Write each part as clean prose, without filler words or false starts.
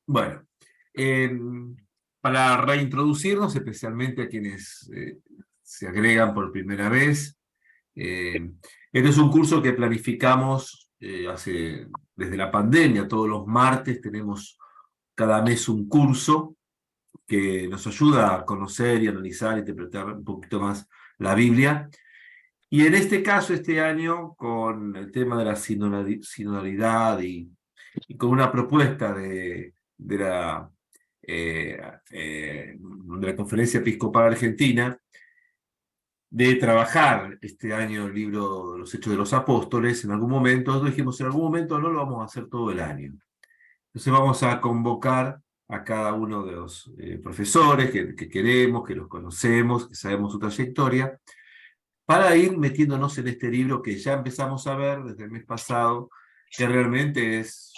Bueno, eh, para reintroducirnos, especialmente a quienes se agregan por primera vez, este es un curso que planificamos desde la pandemia. Todos los martes tenemos cada mes un curso que nos ayuda a conocer y analizar, interpretar un poquito más la Biblia. Y en este caso, este año, con el tema de la sinodalidad y con una propuesta eh, de la Conferencia Episcopal Argentina, de trabajar este año el libro de los Hechos de los Apóstoles, en algún momento, nosotros dijimos, en algún momento no lo vamos a hacer todo el año. Entonces vamos a convocar a cada uno de los profesores que queremos, que los conocemos, que sabemos su trayectoria, para ir metiéndonos en este libro que ya empezamos a ver desde el mes pasado, que realmente es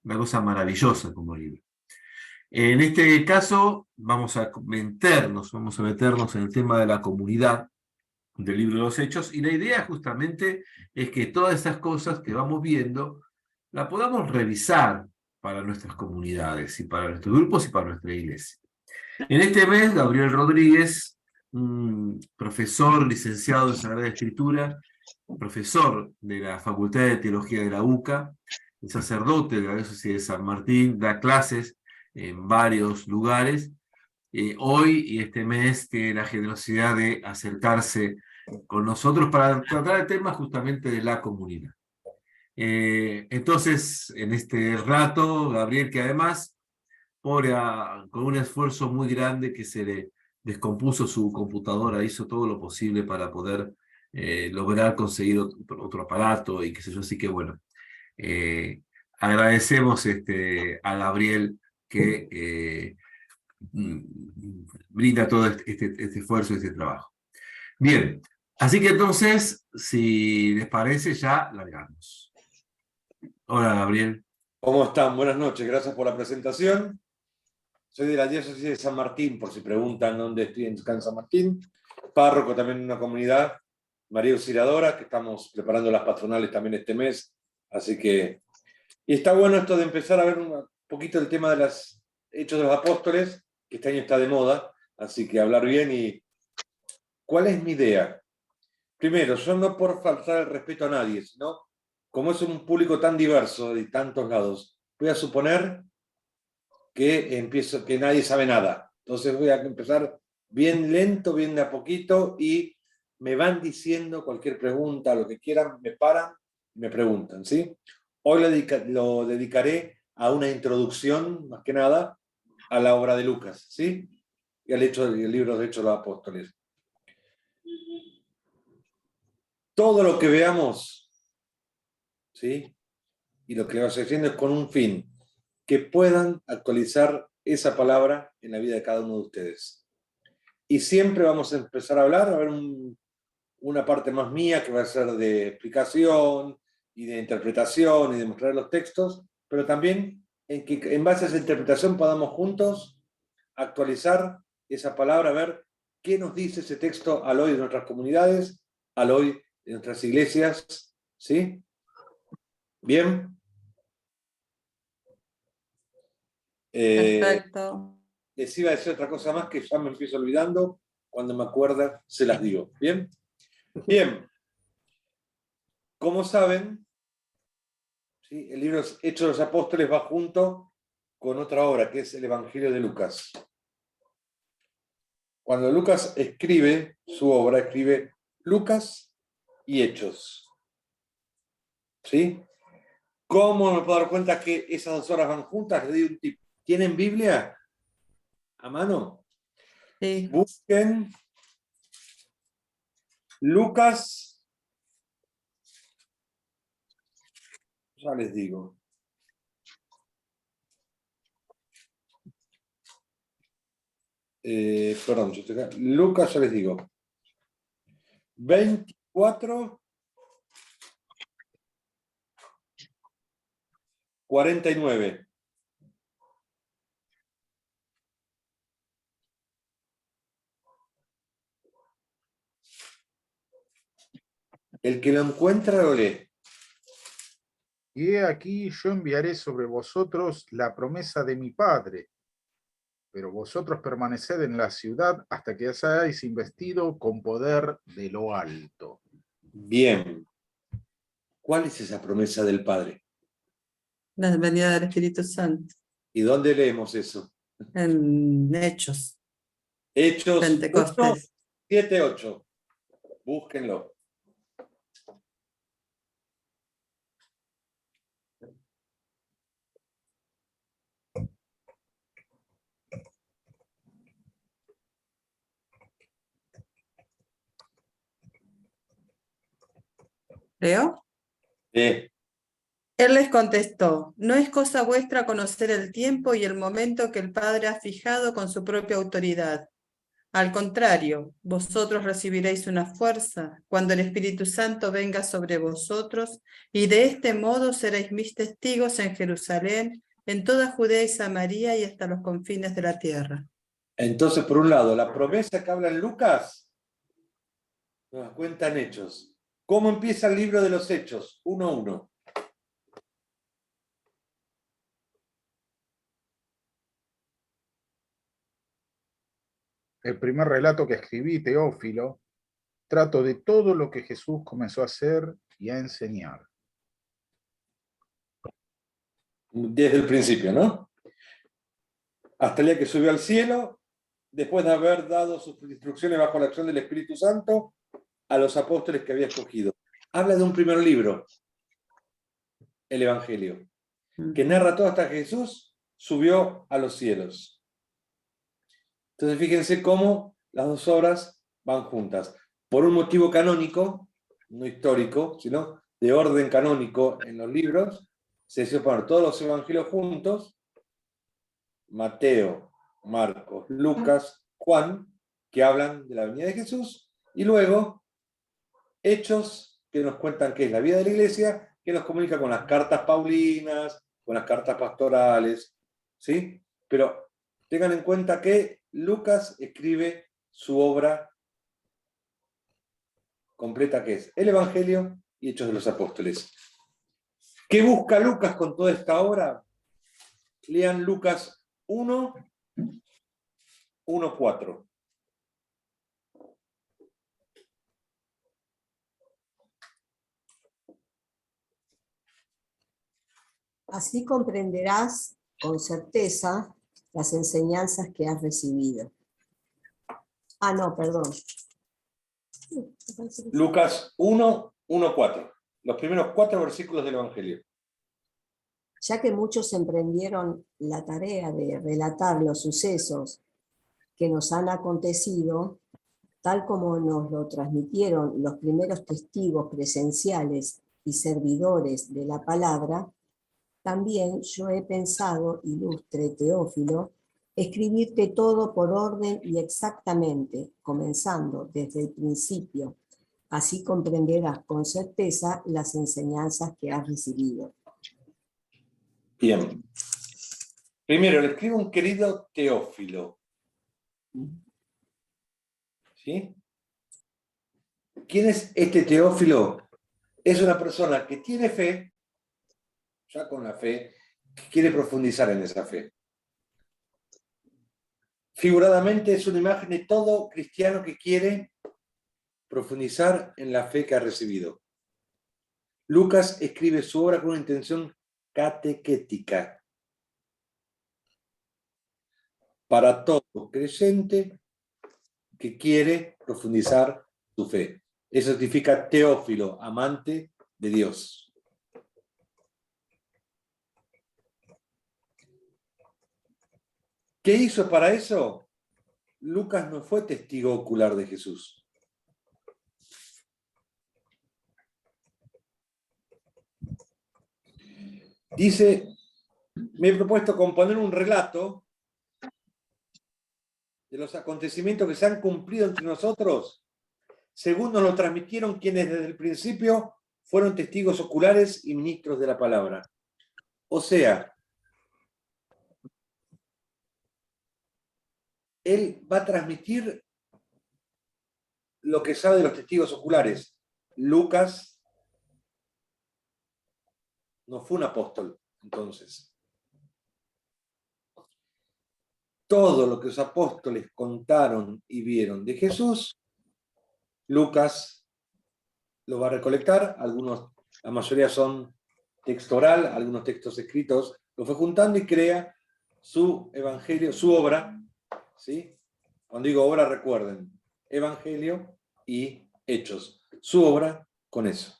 una cosa maravillosa como libro. En este caso vamos a meternos en el tema de la comunidad del libro de los Hechos, y la idea justamente es que todas esas cosas que vamos viendo la podamos revisar para nuestras comunidades y para nuestros grupos y para nuestra iglesia. En este mes, Gabriel Rodríguez, un profesor licenciado en Sagrada Escritura, profesor de la Facultad de Teología de la UCA, el sacerdote de la Diócesis de San Martín, da clases en varios lugares. Hoy y este mes tiene la generosidad de acercarse con nosotros para tratar el tema justamente de la comunidad. Entonces, en este rato, Gabriel, que además con un esfuerzo muy grande que se le descompuso su computadora, hizo todo lo posible para poder lograr conseguir otro aparato y qué sé yo, así que bueno, eh, agradecemos a Gabriel que brinda todo este esfuerzo y este trabajo. Bien, así que entonces, si les parece, ya largamos. Hola, Gabriel. ¿Cómo están? Buenas noches, gracias por la presentación. Soy de la diócesis de San Martín, por si preguntan dónde estoy en San Martín. Párroco también en una comunidad, María Auxiliadora, que estamos preparando las patronales también este mes. Así que, y está bueno esto de empezar a ver un poquito el tema de los Hechos de los Apóstoles, que este año está de moda, así que hablar bien. ¿Y cuál es mi idea? Primero, yo no por faltar el respeto a nadie, sino como es un público tan diverso de tantos lados, voy a suponer que nadie sabe nada. Entonces voy a empezar bien lento, bien de a poquito, y me van diciendo cualquier pregunta, lo que quieran, me paran y me preguntan, ¿sí? Hoy lo dedicaré a una introducción, más que nada, a la obra de Lucas, ¿sí? Y al libro de Hechos de los Apóstoles. Todo lo que veamos, ¿sí? Y lo que vamos haciendo es con un fin, que puedan actualizar esa palabra en la vida de cada uno de ustedes. Y siempre vamos a empezar a hablar, a ver una parte más mía que va a ser de explicación y de interpretación y de mostrar los textos, pero también en que en base a esa interpretación podamos juntos actualizar esa palabra, a ver qué nos dice ese texto al hoy de nuestras comunidades, al hoy de nuestras iglesias, ¿sí? Bien. Perfecto. Les iba a decir otra cosa más que ya me empiezo olvidando, cuando me acuerda se las digo. ¿Bien? Bien. Como saben, ¿sí? El libro Hechos de los Apóstoles va junto con otra obra, que es el Evangelio de Lucas. Cuando Lucas escribe su obra, escribe Lucas y Hechos. ¿Sí? ¿Cómo me puedo dar cuenta que esas dos obras van juntas? Les doy un tip. ¿Tienen Biblia a mano? Sí. Busquen Lucas, ya les digo. Perdón, yo estoy acá. Lucas, ya les digo. 24, 49. El que lo encuentra lo lee. Y he aquí yo enviaré sobre vosotros la promesa de mi Padre, pero vosotros permaneced en la ciudad hasta que seáis investido con poder de lo alto. Bien. ¿Cuál es esa promesa del Padre? La venida del Espíritu Santo, ¿Y dónde leemos eso? en Hechos, Hechos 1, Pentecostés. 7, 8. Búsquenlo. ¿Leo? Eh, Él les contestó, no es cosa vuestra conocer el tiempo y el momento que el Padre ha fijado con su propia autoridad. Al contrario, vosotros recibiréis una fuerza cuando el Espíritu Santo venga sobre vosotros, y de este modo seréis mis testigos en Jerusalén, en toda Judea y Samaria y hasta los confines de la tierra. entonces, por un lado, la promesa que habla en Lucas nos cuenta en Hechos. ¿Cómo empieza el libro de los Hechos? 1:1. El primer relato que escribí, Teófilo, trato de todo lo que Jesús comenzó a hacer y a enseñar. Desde el principio, ¿no? Hasta el día que subió al cielo, después de haber dado sus instrucciones bajo la acción del Espíritu Santo a los apóstoles que había escogido. Habla de un primer libro, el Evangelio, que narra todo hasta que Jesús subió a los cielos. Entonces fíjense cómo las dos obras van juntas. Por un motivo canónico, no histórico, sino de orden canónico en los libros, se decidió poner todos los evangelios juntos, Mateo, Marcos, Lucas, Juan, que hablan de la venida de Jesús, y luego Hechos, que nos cuentan qué es la vida de la iglesia, que nos comunica con las cartas paulinas, con las cartas pastorales, ¿sí? Pero tengan en cuenta que Lucas escribe su obra completa, que es el Evangelio y Hechos de los Apóstoles. ¿Qué busca Lucas con toda esta obra? Lean Lucas 1:4. Así comprenderás con certeza las enseñanzas que has recibido. Ah, no, perdón. Lucas 1:4. Los primeros 4 versículos del Evangelio. Ya que muchos emprendieron la tarea de relatar los sucesos que nos han acontecido, tal como nos lo transmitieron los primeros testigos presenciales y servidores de la palabra, también yo he pensado, ilustre Teófilo, escribirte todo por orden y exactamente, comenzando desde el principio. Así comprenderás con certeza las enseñanzas que has recibido. Bien. Primero, le escribo un querido Teófilo. ¿Sí? ¿Quién es este Teófilo? Es una persona que tiene fe, ya con la fe, que quiere profundizar en esa fe. Figuradamente es una imagen de todo cristiano que quiere profundizar en la fe que ha recibido. Lucas escribe su obra con una intención catequética para todo creyente que quiere profundizar su fe. Eso significa Teófilo, amante de Dios. ¿Qué hizo para eso? Lucas no fue testigo ocular de Jesús. Dice, me he propuesto componer un relato de los acontecimientos que se han cumplido entre nosotros, según nos lo transmitieron quienes desde el principio fueron testigos oculares y ministros de la palabra. O sea, él va a transmitir lo que sabe de los testigos oculares. Lucas no fue un apóstol, entonces. Todo lo que los apóstoles contaron y vieron de Jesús, Lucas lo va a recolectar, la mayoría son texto oral, algunos textos escritos, lo fue juntando y crea su evangelio, su obra, ¿sí? Cuando digo obra, recuerden, evangelio y hechos, su obra con eso.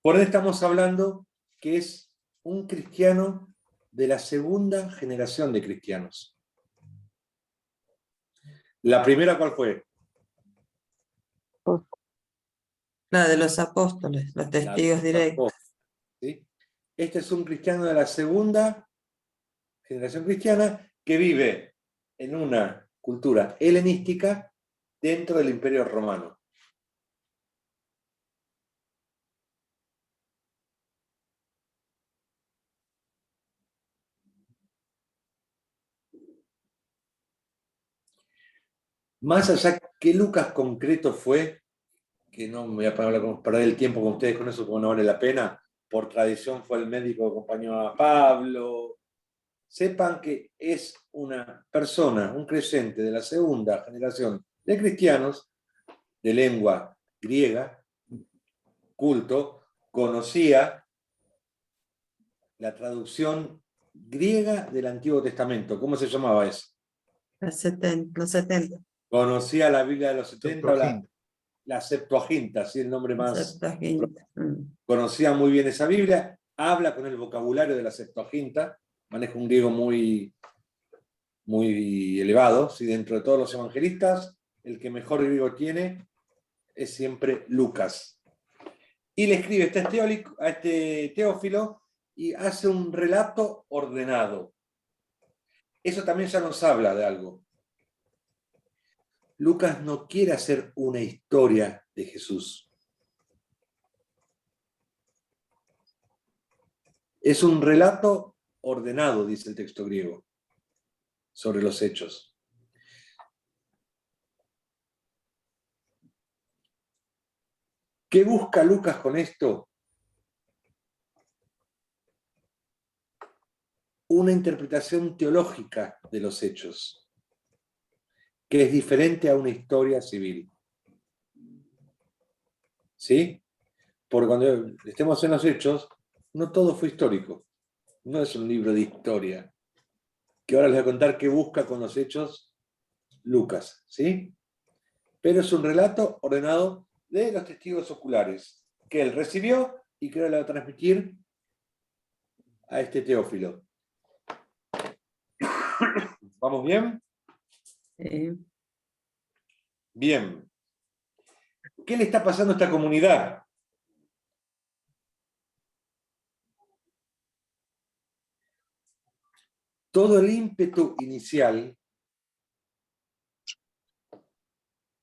Por eso estamos hablando que es un cristiano de la segunda generación de cristianos. ¿La primera cuál fue? La de los apóstoles, los testigos directos. ¿Sí? Este es un cristiano de la segunda generación cristiana que vive en una cultura helenística dentro del Imperio Romano. Más allá que Lucas concreto fue, que no me voy a perder el tiempo con ustedes con eso porque no vale la pena, por tradición fue el médico que acompañó a Pablo. Sepan que es una persona, un creyente de la segunda generación de cristianos de lengua griega, culto, conocía la traducción griega del Antiguo Testamento. ¿Cómo se llamaba eso? Los 70. Conocía la Biblia de los 70, Septuaginta. la Septuaginta, así el nombre más. Septuaginta. Conocía muy bien esa Biblia, habla con el vocabulario de la Septuaginta, maneja un griego muy, muy elevado, ¿sí? Dentro de todos los evangelistas, el que mejor griego tiene es siempre Lucas. Y le escribe a este Teófilo y hace un relato ordenado. Eso también ya nos habla de algo. Lucas no quiere hacer una historia de Jesús. Es un relato ordenado, dice el texto griego, sobre los hechos. ¿Qué busca Lucas con esto? Una interpretación teológica de los hechos, que es diferente a una historia civil. ¿Sí? Porque cuando estemos en los hechos, no todo fue histórico. No es un libro de historia. Que ahora les voy a contar qué busca con los hechos Lucas. ¿Sí? Pero es un relato ordenado de los testigos oculares, que él recibió y que ahora le va a transmitir a este Teófilo. ¿Vamos bien? Bien. ¿Qué le está pasando a esta comunidad? Todo el ímpetu inicial,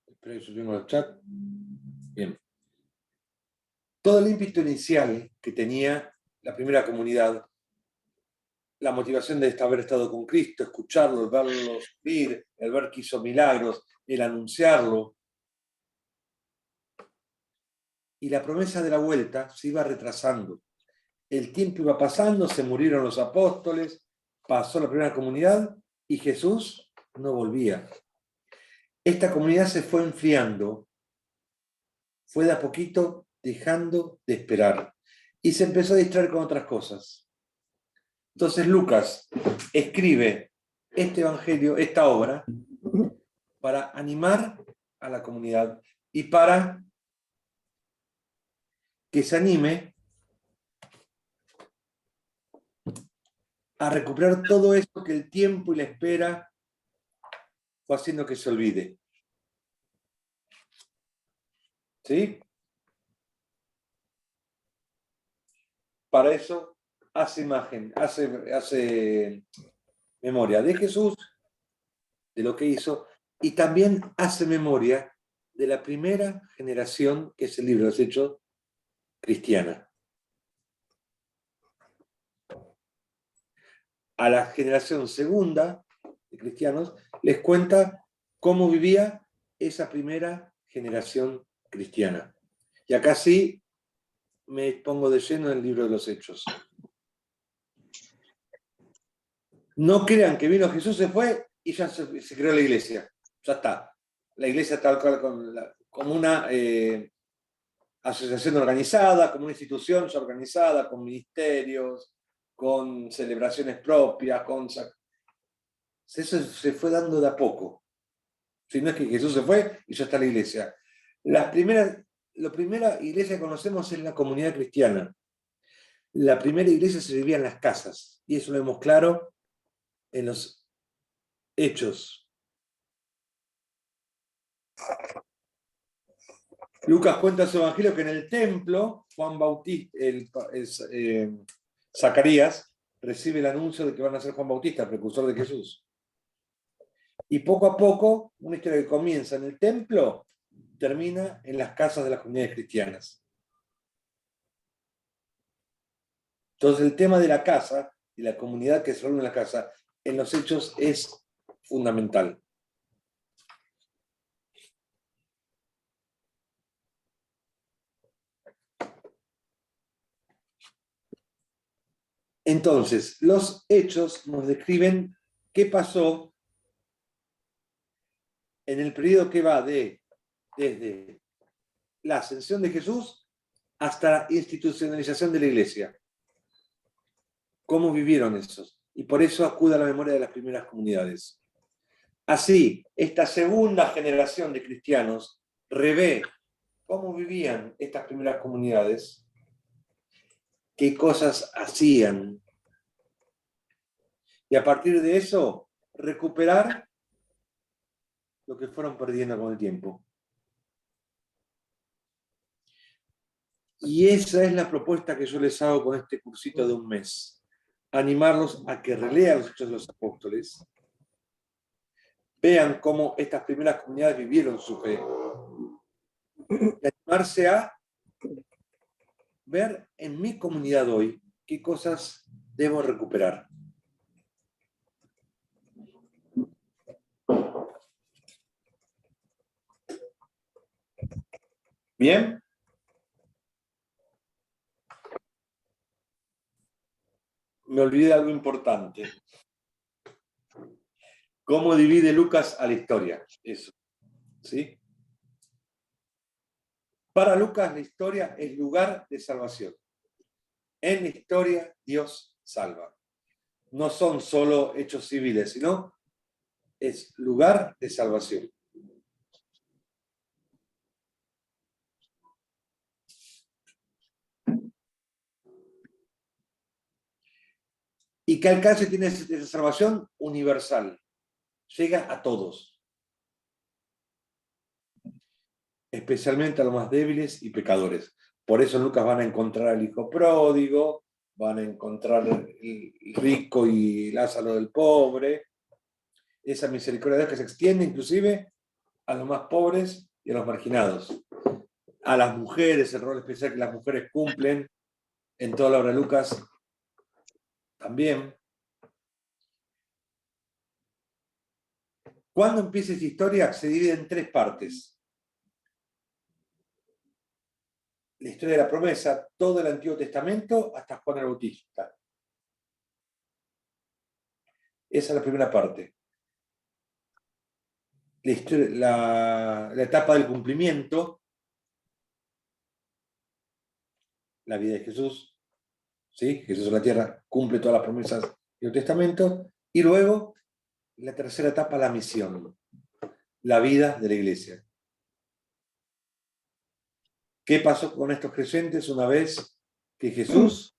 espero que subimos el chat. Bien. Todo el ímpetu inicial que tenía la primera comunidad, la motivación de haber estado con Cristo, escucharlo, el verlo sufrir, el ver que hizo milagros, el anunciarlo, y la promesa de la vuelta se iba retrasando. El tiempo iba pasando, se murieron los apóstoles, pasó la primera comunidad y Jesús no volvía. Esta comunidad se fue enfriando, fue de a poquito dejando de esperar y se empezó a distraer con otras cosas. Entonces Lucas escribe este evangelio, esta obra, para animar a la comunidad y para que se anime a recuperar todo esto que el tiempo y la espera fue haciendo que se olvide. ¿Sí? Para eso hace imagen, hace memoria de Jesús, de lo que hizo, y también hace memoria de la primera generación, que es el libro de los Hechos, cristiana. A la generación segunda de cristianos les cuenta cómo vivía esa primera generación cristiana. Y acá sí me pongo de lleno en el libro de los Hechos. No crean que vino Jesús, se fue y ya se creó la iglesia. Ya está. La iglesia tal cual como una asociación organizada, como una institución ya organizada, con ministerios, con celebraciones propias, eso se fue dando de a poco. Si no es que Jesús se fue y ya está la iglesia. La primera iglesia que conocemos es la comunidad cristiana. La primera iglesia se vivía en las casas, y eso lo vemos claro en los Hechos. Lucas cuenta en su evangelio que en el templo, Juan Bautista, Zacarías, recibe el anuncio de que van a ser Juan Bautista, el precursor de Jesús. Y poco a poco, una historia que comienza en el templo, termina en las casas de las comunidades cristianas. Entonces el tema de la casa y la comunidad que se reúne en la casa, en los Hechos es fundamental. Entonces, los Hechos nos describen qué pasó en el periodo que va desde la ascensión de Jesús hasta la institucionalización de la iglesia. ¿Cómo vivieron esos? Y por eso acude a la memoria de las primeras comunidades. Así, esta segunda generación de cristianos revé cómo vivían estas primeras comunidades, qué cosas hacían, y a partir de eso recuperar lo que fueron perdiendo con el tiempo. Y esa es la propuesta que yo les hago con este cursito de un mes. Animarlos a que relean los Hechos de los Apóstoles, vean cómo estas primeras comunidades vivieron su fe, y animarse a ver en mi comunidad hoy qué cosas debo recuperar. ¿Bien? Me olvidé de algo importante. ¿Cómo divide Lucas a la historia? Eso. ¿Sí? Para Lucas la historia es lugar de salvación. En la historia Dios salva. No son solo hechos civiles, sino es lugar de salvación. ¿Y qué alcance tiene esa salvación? Universal. Llega a todos. Especialmente a los más débiles y pecadores. Por eso en Lucas van a encontrar al hijo pródigo, van a encontrar el rico y Lázaro del pobre. Esa misericordia de Dios que se extiende inclusive a los más pobres y a los marginados. A las mujeres, el rol especial que las mujeres cumplen en toda la obra de Lucas también. ¿Cuándo empieza esta historia? Se divide en tres partes. La historia de la promesa, todo el Antiguo Testamento hasta Juan el Bautista. Esa es la primera parte. La etapa del cumplimiento, la vida de Jesús, ¿sí? Jesús en la tierra cumple todas las promesas del Antiguo Testamento, y luego la tercera etapa, la misión, la vida de la iglesia. ¿Qué pasó con estos creyentes una vez que Jesús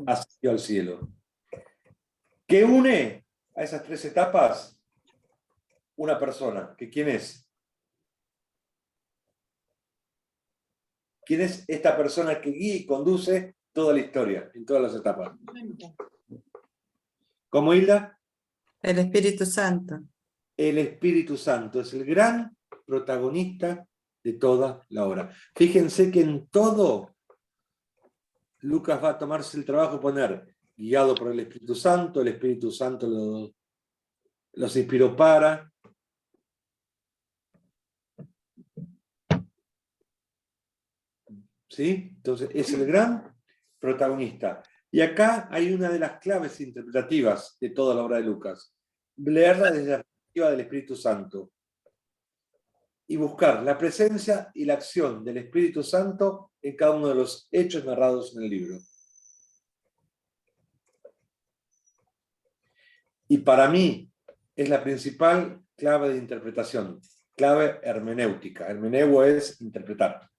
ascendió al cielo? ¿Qué une a esas tres etapas? Una persona. ¿Quién es? ¿Quién es esta persona que guía y conduce toda la historia, en todas las etapas? ¿Cómo, Hilda? El Espíritu Santo. El Espíritu Santo es el gran protagonista de toda la obra. Fíjense que en todo Lucas va a tomarse el trabajo de poner guiado por el Espíritu Santo los inspiró para. ¿Sí? Entonces es el gran protagonista. Y acá hay una de las claves interpretativas de toda la obra de Lucas. Leerla desde la perspectiva del Espíritu Santo. Y buscar la presencia y la acción del Espíritu Santo en cada uno de los hechos narrados en el libro. Y para mí es la principal clave de interpretación, clave hermenéutica. Hermeneuo es interpretar.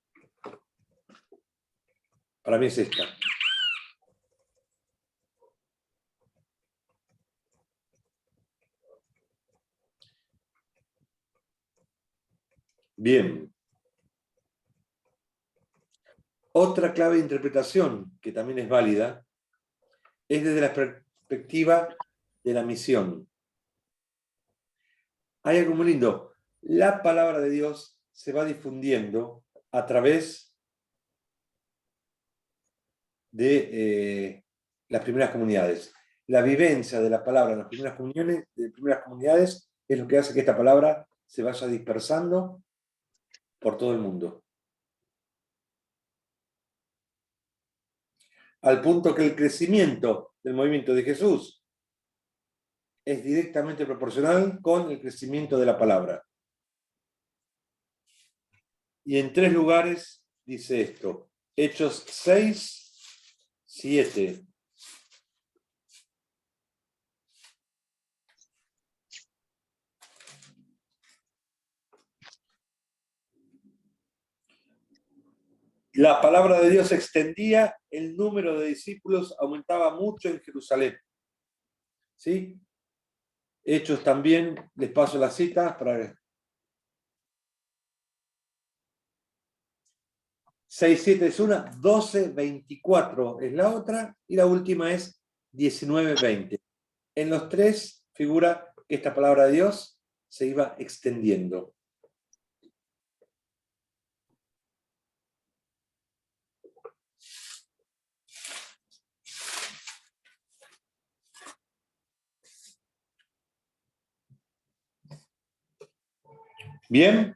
Para mí es esta. Bien. Otra clave de interpretación, que también es válida, es desde la perspectiva de la misión. Hay algo muy lindo. La palabra de Dios se va difundiendo a través de las primeras comunidades. La vivencia de la palabra en las primeras comunidades es lo que hace que esta palabra se vaya dispersando por todo el mundo. Al punto que el crecimiento del movimiento de Jesús es directamente proporcional con el crecimiento de la palabra. Y en 3 lugares dice esto. Hechos 6, 7. La palabra de Dios se extendía, el número de discípulos aumentaba mucho en Jerusalén. ¿Sí? Hechos también, les paso las citas para 6, 7 es una, 12, 24 es la otra, y la última es 19, 20. En los 3 figura que esta palabra de Dios se iba extendiendo. Bien.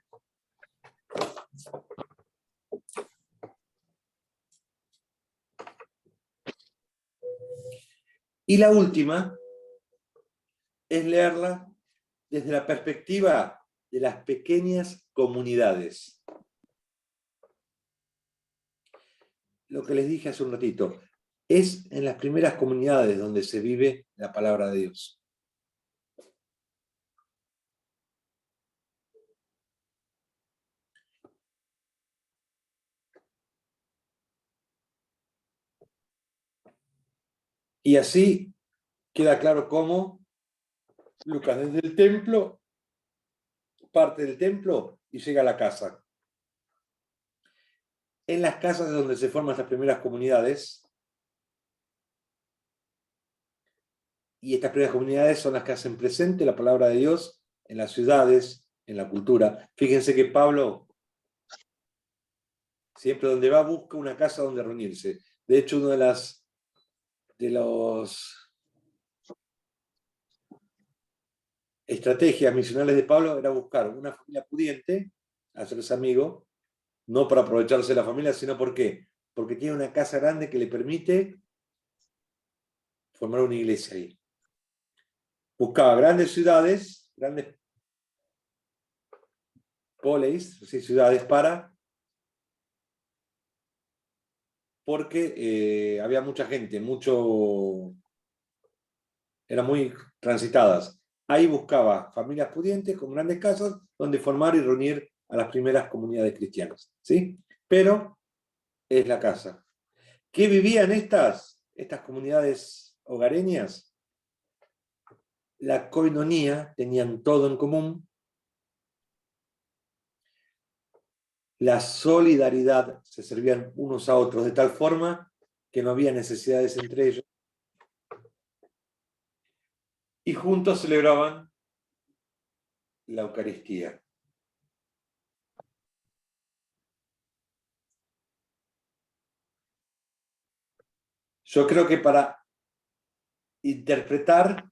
Y la última es leerla desde la perspectiva de las pequeñas comunidades. Lo que les dije hace un ratito, es en las primeras comunidades donde se vive la palabra de Dios. Y así queda claro cómo Lucas desde el templo, parte del templo y llega a la casa. En las casas donde se forman las primeras comunidades, y estas primeras comunidades son las que hacen presente la palabra de Dios en las ciudades, en la cultura. Fíjense que Pablo, siempre donde va, busca una casa donde reunirse. De hecho, una de las estrategias misionales de Pablo era buscar una familia pudiente, hacerse amigo, no para aprovecharse de la familia, sino ¿por qué? Porque tiene una casa grande que le permite formar una iglesia ahí. Buscaba grandes ciudades, grandes poleis, ¿sí? Ciudades porque había mucha gente, eran muy transitadas. Ahí buscaba familias pudientes con grandes casas donde formar y reunir a las primeras comunidades cristianas, ¿sí? Pero es la casa. ¿Qué vivían estas comunidades hogareñas? La koinonía, tenían todo en común. La solidaridad, se servían unos a otros de tal forma que no había necesidades entre ellos. Y juntos celebraban la Eucaristía. Yo creo que para interpretar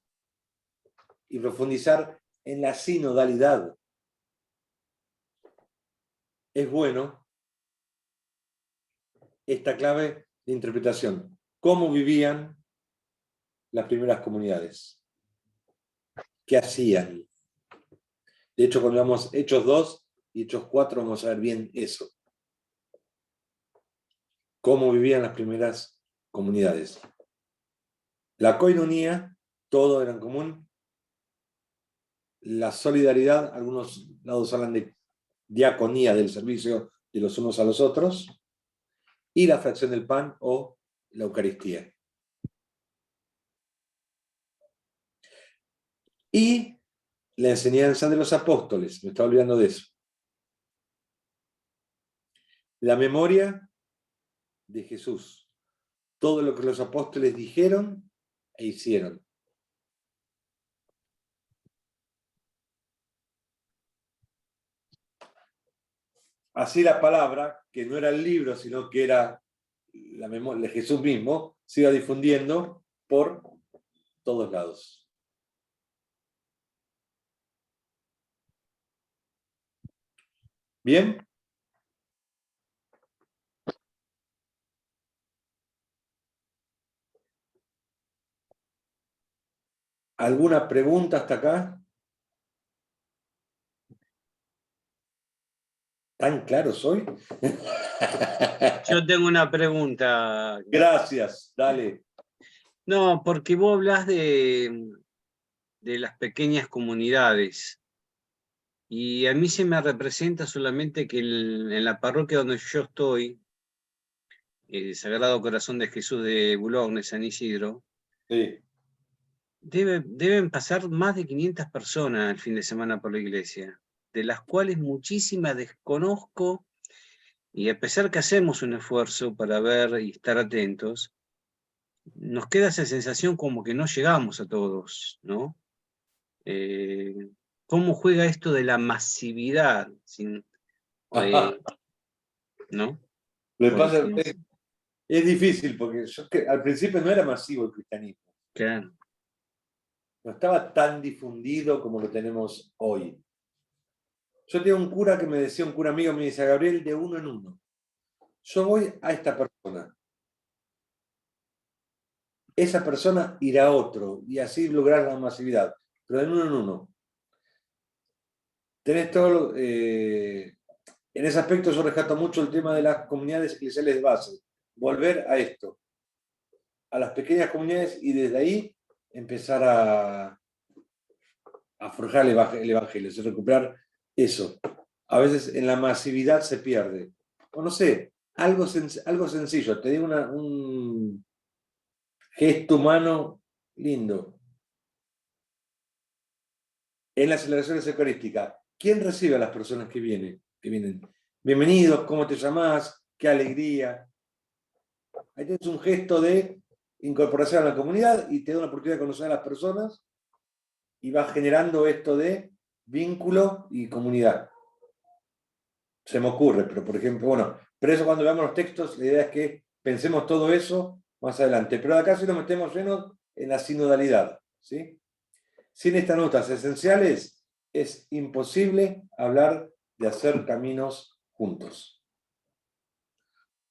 y profundizar en la sinodalidad es bueno esta clave de interpretación. ¿Cómo vivían las primeras comunidades? ¿Qué hacían? De hecho, cuando veamos Hechos 2 y Hechos 4 vamos a ver bien eso. Cómo vivían las primeras comunidades. La koinonía, todo era en común. La solidaridad, algunos lados hablan de diaconía, del servicio de los unos a los otros. Y la fracción del pan o la Eucaristía. Y la enseñanza de los apóstoles, me estaba olvidando de eso. La memoria de Jesús. Todo lo que los apóstoles dijeron e hicieron. Así la palabra, que no era el libro, sino que era la memoria de Jesús mismo, se iba difundiendo por todos lados. ¿Bien? ¿Alguna pregunta hasta acá? ¿Tan claro soy? Yo tengo una pregunta. Gracias, dale. No, porque vos hablás de las pequeñas comunidades. Y a mí se me representa solamente que en la parroquia donde yo estoy, el Sagrado Corazón de Jesús de Boulogne, San Isidro, Sí. deben pasar más de 500 personas el fin de semana por la iglesia, de las cuales muchísimas desconozco, y a pesar que hacemos un esfuerzo para ver y estar atentos, nos queda esa sensación como que no llegamos a todos, ¿no? ¿Cómo juega esto de la masividad? ¿No? Lo que Por pasa ejemplo, es difícil porque al principio no era masivo el cristianismo. claro. No estaba tan difundido como lo tenemos hoy. Yo tenía un cura que me decía, un cura amigo, me dice, Gabriel, de uno en uno. Yo voy a esta persona. Esa persona irá a otro y así lograr la masividad. Pero de uno en uno. Tenés todo... en ese aspecto yo rescato mucho el tema de las comunidades eclesiales de base. Volver a esto. A las pequeñas comunidades y desde ahí empezar a forjar el evangelio, es recuperar eso. A veces en la masividad se pierde. O no sé, algo sencillo. Te digo un gesto humano lindo. En las celebraciones eucarísticas, ¿quién recibe a las personas que vienen? Bienvenidos, ¿cómo te llamás? Qué alegría. Ahí tienes un gesto de incorporación a la comunidad y te da una oportunidad de conocer a las personas y vas generando esto de vínculo y comunidad. Se me ocurre, pero por ejemplo, bueno, pero eso cuando veamos los textos, la idea es que pensemos todo eso más adelante. Pero acá sí nos metemos llenos en la sinodalidad, ¿sí? Sin estas notas esenciales es imposible hablar de hacer caminos juntos.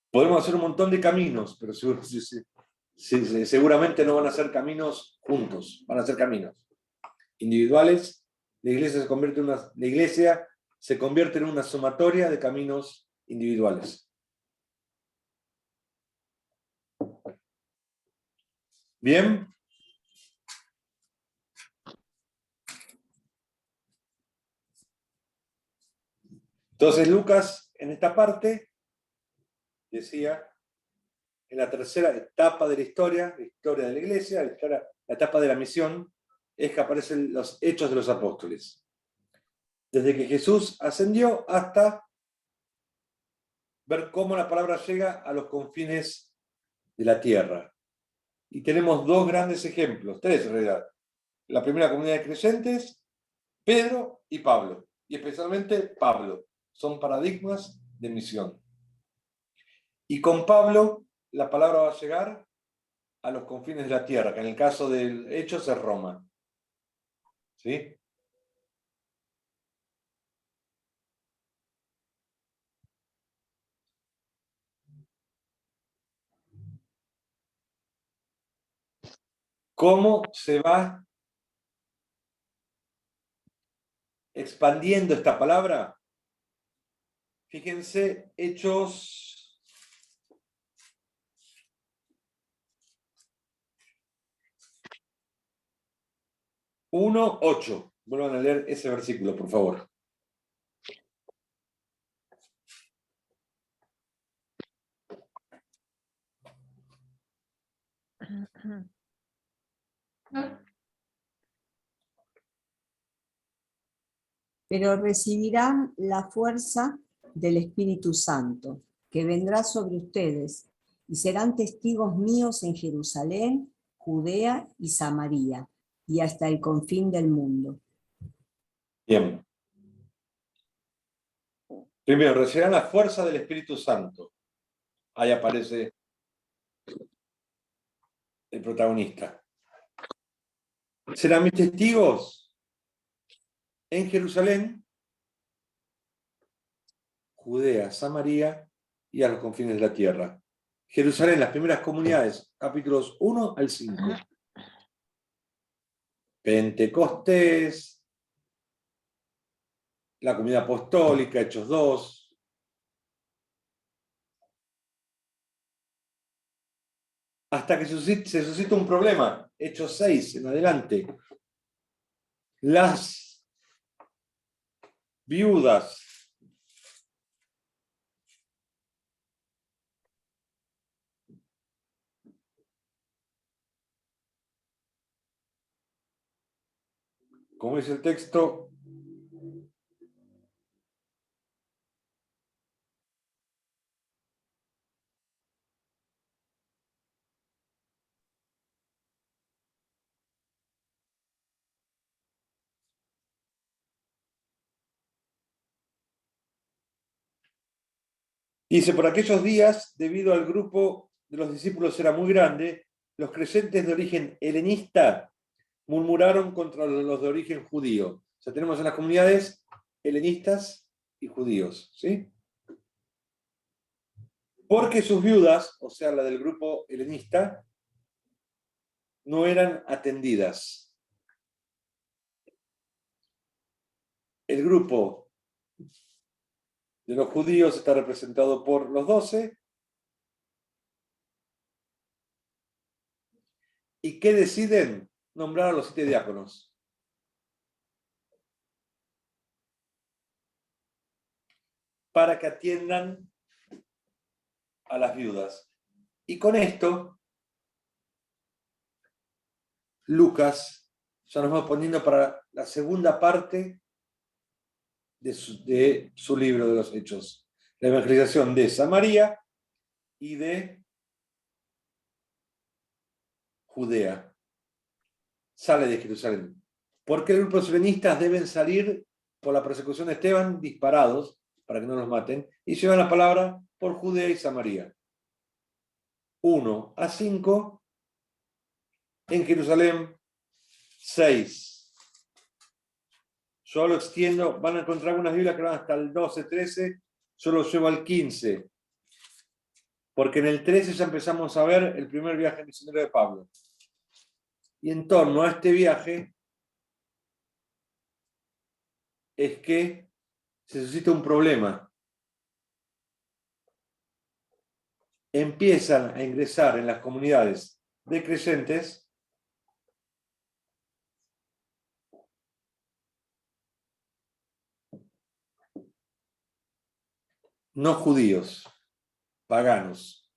Podemos hacer un montón de caminos, pero seguramente no van a ser caminos juntos, van a ser caminos individuales. La iglesia se convierte en una sumatoria de caminos individuales. ¿Bien? Entonces Lucas, en esta parte, decía, en la tercera etapa de la historia de la iglesia, la etapa de la misión, es que aparecen los hechos de los apóstoles. Desde que Jesús ascendió hasta ver cómo la palabra llega a los confines de la tierra. Y tenemos dos grandes ejemplos, tres en realidad. La primera comunidad de creyentes, Pedro y Pablo. Y especialmente Pablo. Son paradigmas de misión. Y con Pablo, la palabra va a llegar a los confines de la tierra, que en el caso del Hechos es Roma. ¿Sí? cómo se va expandiendo esta palabra. Fíjense, Hechos 1:8. Vuelvan a leer ese versículo, por favor. Pero recibirán la fuerza del Espíritu Santo, que vendrá sobre ustedes, y serán testigos míos en Jerusalén, Judea y Samaria, y hasta el confín del mundo. Bien. Primero, recibirán la fuerza del Espíritu Santo. Ahí aparece el protagonista. Serán mis testigos en Jerusalén, Judea, Samaria y a los confines de la tierra. Jerusalén, las primeras comunidades, capítulos 1 al 5. Pentecostés, la comunidad apostólica, Hechos 2. Hasta que se suscita un problema, Hechos 6 en adelante. Las viudas como dice el texto, dice, por aquellos días, debido al grupo de los discípulos era muy grande, los creyentes de origen helenista murmuraron contra los de origen judío. O sea, tenemos en las comunidades helenistas y judíos, ¿sí? Porque sus viudas, o sea, la del grupo helenista, no eran atendidas. El grupo de los judíos está representado por los 12. ¿Y qué deciden? Nombrar a los 7 diáconos. Para que atiendan a las viudas. Y con esto, Lucas ya nos va poniendo para la segunda parte de su libro de los Hechos. La evangelización de Samaria y de Judea. Sale de Jerusalén. Porque el grupo de sirenistas deben salir por la persecución de Esteban disparados para que no los maten y llevan la palabra por Judea y Samaria. 1 a 5 en Jerusalén 6. Yo lo extiendo, van a encontrar unas Biblias que van hasta el 12-13, yo lo llevo al 15. Porque en el 13 ya empezamos a ver el primer viaje misionero de Pablo. Y en torno a este viaje es que se suscita un problema. Empiezan a ingresar en las comunidades de creyentes no judíos, paganos,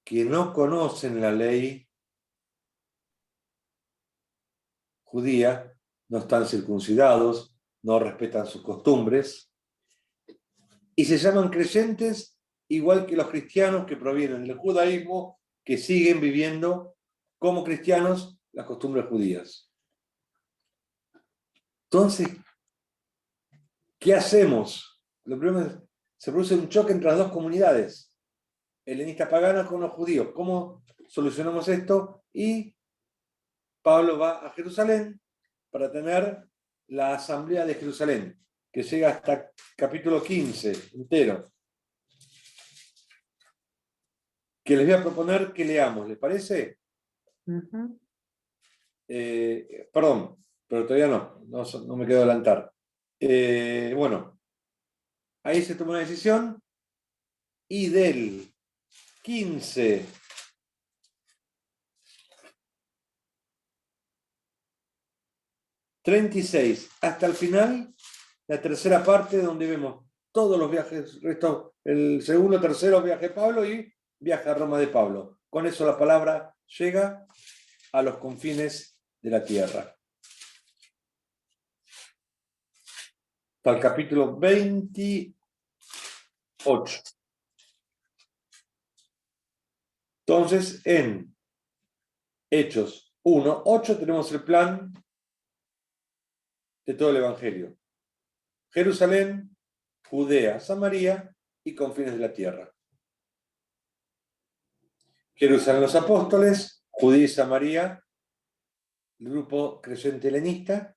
que no conocen la ley judía, no están circuncidados, no respetan sus costumbres, y se llaman creyentes igual que los cristianos que provienen del judaísmo, que siguen viviendo como cristianos las costumbres judías. Entonces, ¿qué hacemos? Lo primero es, se produce un choque entre las dos comunidades, helenistas paganos con los judíos. ¿Cómo solucionamos esto? Y Pablo va a Jerusalén para tener la asamblea de Jerusalén, que llega hasta capítulo 15 entero, que les voy a proponer que leamos, ¿les parece? Ujú. Perdón, pero todavía no me quedo adelantar. Bueno, ahí se tomó una decisión y del 15 36 hasta el final, la tercera parte donde vemos todos los viajes, el segundo, tercero viaje de Pablo y viaje a Roma de Pablo. Con eso la palabra llega a los confines de la tierra. Hasta el capítulo 28. Entonces, en Hechos 1:8 tenemos el plan de todo el Evangelio. Jerusalén, Judea, Samaria y confines de la tierra. Jerusalén los apóstoles, Judea y Samaria, el grupo creyente helenista.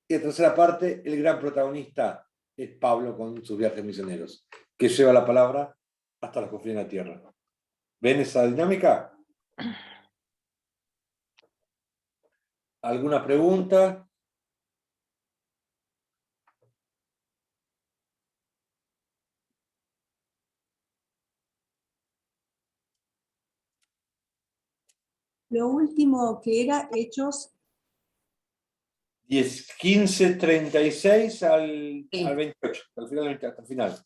Y en tercera parte, el gran protagonista es Pablo con sus viajes misioneros, que lleva la palabra hasta los confines de la tierra. ¿Ven esa dinámica? ¿Alguna pregunta? Lo último que era Hechos 15:36 al Sí. 28, hasta el final.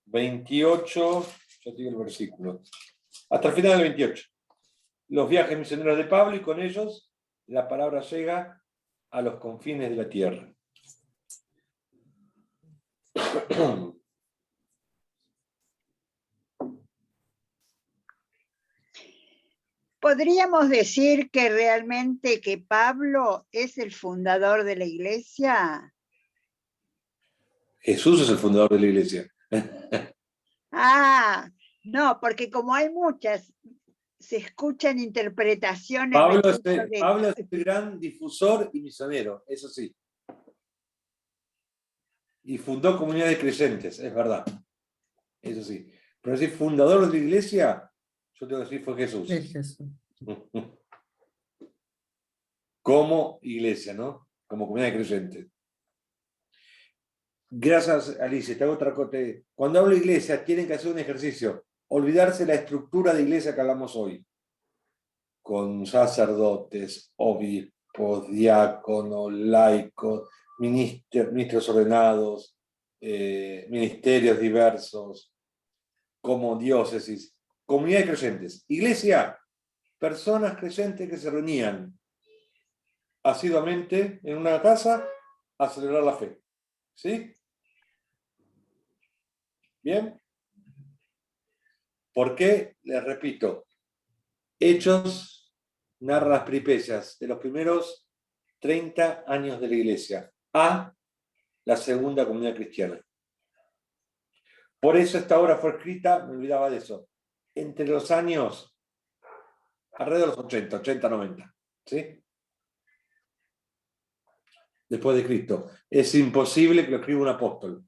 28, ya te digo el versículo. Hasta el final del 28. Los viajes misioneros de Pablo y con ellos la palabra llega a los confines de la tierra. ¿Podríamos decir que realmente que Pablo es el fundador de la iglesia? Jesús es el fundador de la iglesia. Ah, no, porque como hay muchas, se escuchan interpretaciones Pablo es respecto de... el gran difusor y misionero, eso sí. Y fundó comunidades creyentes, es verdad. Eso sí. Pero decir fundador de la iglesia, yo tengo que decir fue Jesús. Es Jesús. Como iglesia, ¿no? Como comunidad de creyentes. Gracias, Alicia. Te hago otra cosa. Cuando hablo de iglesia, tienen que hacer un ejercicio. Olvidarse la estructura de iglesia que hablamos hoy. Con sacerdotes, obispos, diáconos, laicos, ministros ordenados, ministerios diversos, como diócesis, comunidad de creyentes. Iglesia, personas creyentes que se reunían asiduamente en una casa a celebrar la fe. ¿Sí? ¿Bien? ¿Por qué? Les repito, Hechos narra las peripecias de los primeros 30 años de la iglesia a la segunda comunidad cristiana. Por eso esta obra fue escrita, me olvidaba de eso, entre los años alrededor de los 80, 90. ¿Sí? Después de Cristo. Es imposible que lo escriba un apóstol.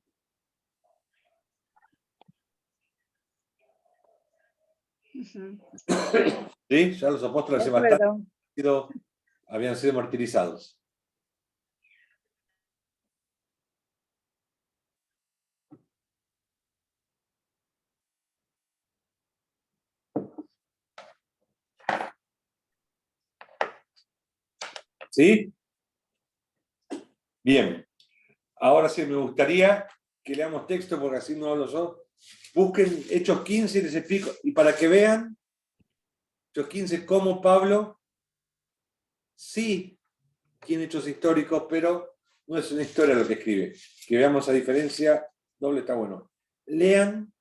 ¿Sí? Ya los apóstoles hace bastante habían sido martirizados. ¿Sí? Bien. Ahora sí me gustaría que leamos texto, porque así no hablo yo. Busquen Hechos 15 y les explico. Y para que vean, Hechos 15, cómo Pablo sí tiene hechos históricos, pero no es una historia lo que escribe. Que veamos esa diferencia, doble está bueno. Lean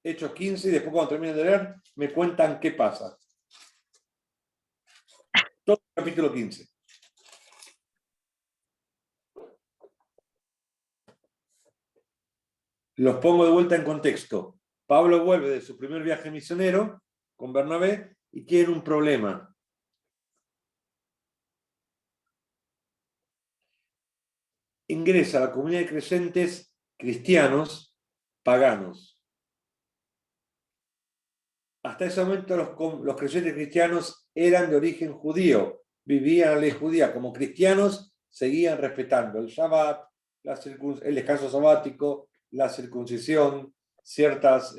Hechos 15 y después cuando terminen de leer, me cuentan qué pasa. Todo el capítulo 15. Los pongo de vuelta en contexto. Pablo vuelve de su primer viaje misionero con Bernabé y tiene un problema. Ingresa a la comunidad de creyentes cristianos paganos. hasta ese momento los creyentes cristianos eran de origen judío, vivían la ley judía. Como cristianos seguían respetando el Shabbat, el descanso sabático, la circuncisión, ciertas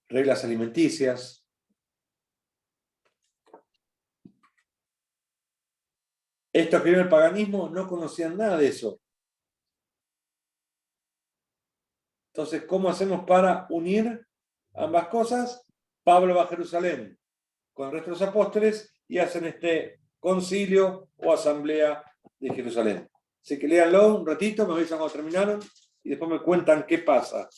reglas alimenticias. Estos que viven el paganismo no conocían nada de eso. Entonces, ¿cómo hacemos para unir ambas cosas? Pablo va a Jerusalén con el resto de los apóstoles y hacen este concilio o asamblea de Jerusalén. Así que léanlo un ratito, me avisan cuando terminaron y después me cuentan qué pasa.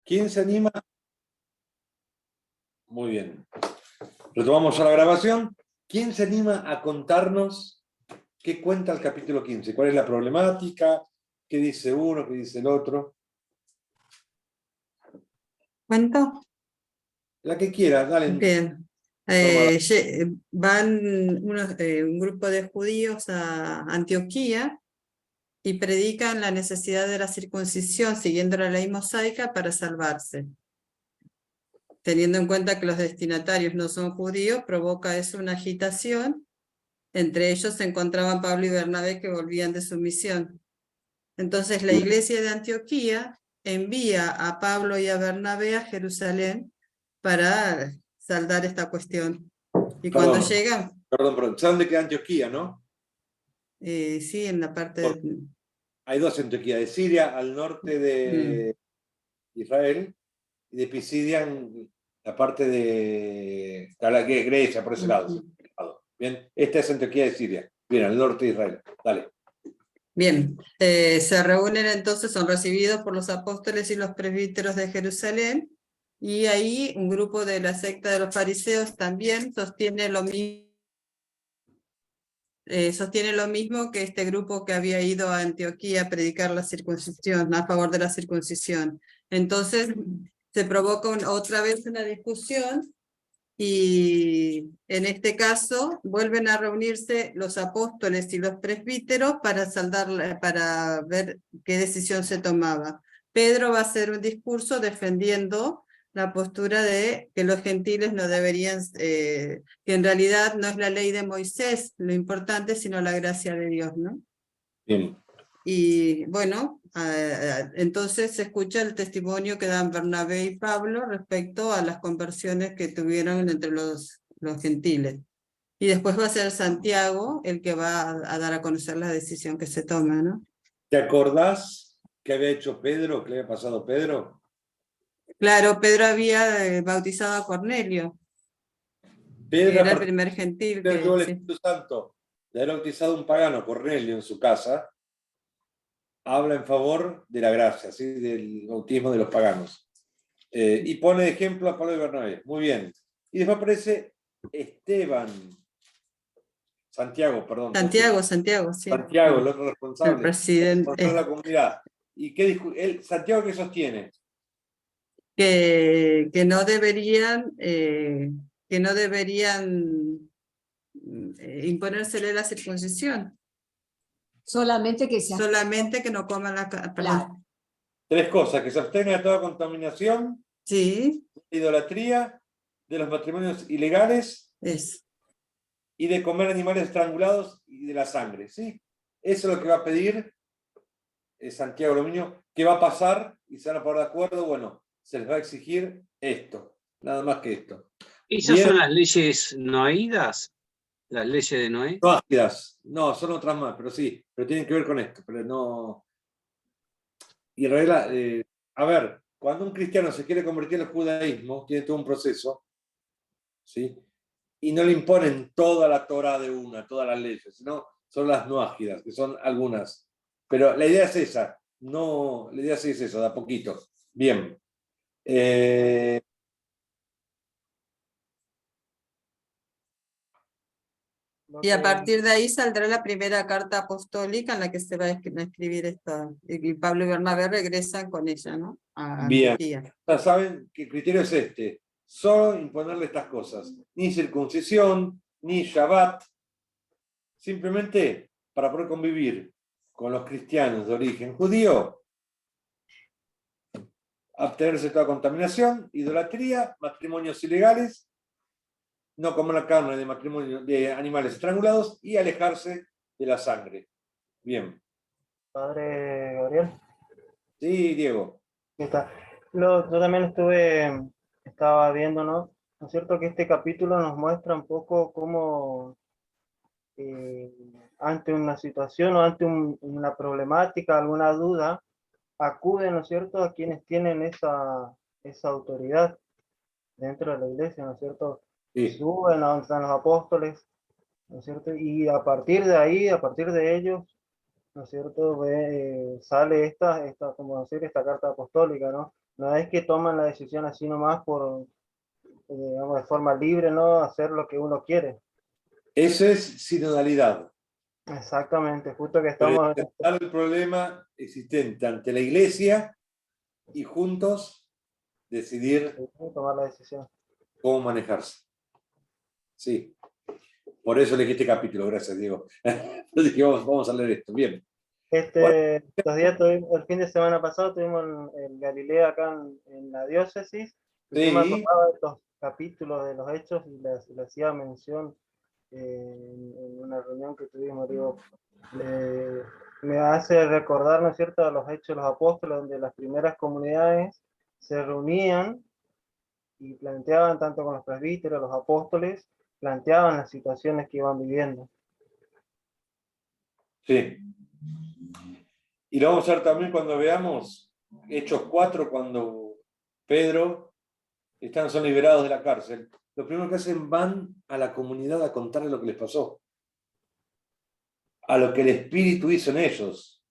¿Quién se anima? Muy bien. Retomamos a la grabación. ¿Quién se anima a contarnos qué cuenta el capítulo 15? ¿Cuál es la problemática? ¿Qué dice uno? ¿Qué dice el otro? ¿Cuento? La que quiera, dale. Bien. Van un grupo de judíos a Antioquía y predican la necesidad de la circuncisión siguiendo la ley mosaica para salvarse. Teniendo en cuenta que los destinatarios no son judíos, provoca eso una agitación. Entre ellos se encontraban Pablo y Bernabé que volvían de su misión. Entonces la iglesia de Antioquía envía a Pablo y a Bernabé a Jerusalén para saldar esta cuestión. Y cuando llegan... Perdón. ¿Saben de qué Antioquía, no? Sí, en la parte... Hay dos Antioquías, de Siria al norte de Israel y de Pisidia en la parte de Grecia, por ese lado. Bien, esta es Antioquía de Siria. Bien, al norte de Israel. Dale. Bien, se reúnen entonces, son recibidos por los apóstoles y los presbíteros de Jerusalén, y ahí un grupo de la secta de los fariseos también sostiene lo mismo que este grupo que había ido a Antioquía a predicar la circuncisión, a favor de la circuncisión. Entonces se provoca otra vez una discusión, y en este caso vuelven a reunirse los apóstoles y los presbíteros para ver qué decisión se tomaba. Pedro va a hacer un discurso defendiendo la postura de que los gentiles no deberían, que en realidad no es la ley de Moisés lo importante, sino la gracia de Dios, ¿no? Bien. Y bueno, entonces se escucha el testimonio que dan Bernabé y Pablo respecto a las conversiones que tuvieron entre los gentiles. Y después va a ser Santiago el que va a dar a conocer la decisión que se toma, ¿no? ¿Te acordás qué había hecho Pedro, qué le había pasado a Pedro? Claro, Pedro había bautizado a Cornelio. Pedro, Era el primer gentil que... tuvo el Sí. Espíritu Santo de haber bautizado a un pagano, Cornelio, en su casa, habla en favor de la gracia, ¿sí? Del bautismo de los paganos. Y pone de ejemplo a Pablo y Bernabé. Muy bien. Y después aparece Santiago, Sí. Santiago, el otro responsable. El presidente. De la comunidad. ¿Y qué dijo? Santiago, ¿qué sostiene? Que no deberían imponérsele la circuncisión. Solamente que se Solamente que no coman la carne. Tres cosas: que se abstenga de toda contaminación, Sí. de idolatría, de los matrimonios ilegales y de comer animales estrangulados y de la sangre, ¿sí? Eso es lo que va a pedir Santiago Lomiño. ¿Qué va a pasar? Y se van a poner de acuerdo. Bueno, se les va a exigir esto, nada más que esto. ¿Esas son las leyes noaídas? ¿Las leyes de Noé? No, son otras más, pero sí, pero tienen que ver con esto, pero no. Y en realidad, a ver, cuando un cristiano se quiere convertir al judaísmo, tiene todo un proceso, ¿sí? Y no le imponen toda la Torá de una, todas las leyes, sino son las noágidas, que son algunas. Pero la idea es esa, no, la idea sí es eso, de a poquito. Bien. lo Y a que- partir de ahí saldrá la primera carta apostólica en la que se va a escribir esta. Y Pablo y Bernabé regresan con ella, ¿no? A Bien. Antioquía. Ya saben que el criterio es este. Solo imponerle estas cosas. Ni circuncisión, ni Shabbat. Simplemente para poder convivir con los cristianos de origen judío, abstenerse de toda contaminación, idolatría, matrimonios ilegales, no comer la carne de matrimonio de animales estrangulados y alejarse de la sangre. Bien. Padre Gabriel. Sí, Diego. ¿Qué tal? Yo también estaba viendo, ¿no? ¿No es cierto que este capítulo nos muestra un poco cómo ante una situación o ante una problemática, alguna duda, acuden, ¿no es cierto?, a quienes tienen esa autoridad dentro de la iglesia, ¿no es cierto? Sí. Suben a donde están los apóstoles, ¿no es cierto? Y a partir de ahí, a partir de ellos, ¿no es cierto?, sale como decir, esta carta apostólica, ¿no? No es que toman la decisión así nomás por, digamos, de forma libre, ¿no? Hacer lo que uno quiere. Eso es sinodalidad. Exactamente, justo que estamos... Presentar el problema existente ante la iglesia y juntos decidir tomar la decisión. cómo manejarse. Sí. Por eso elegí este capítulo, gracias, Diego. Entonces dije, vamos a leer esto. Bien. Estos días, el fin de semana pasado, tuvimos en Galilea, acá en la diócesis, y yo me acordaba de estos capítulos de los Hechos y les hacía mención en una reunión que tuvimos, digo, me hace recordar, ¿no es cierto?, a los Hechos de los Apóstoles, donde las primeras comunidades se reunían y planteaban, tanto con los presbíteros, los apóstoles, planteaban las situaciones que iban viviendo. Sí. Y lo vamos a ver también cuando veamos Hechos 4, cuando Pedro son liberados de la cárcel. Lo primero que hacen, van a la comunidad a contarle lo que les pasó, a lo que el Espíritu hizo en ellos.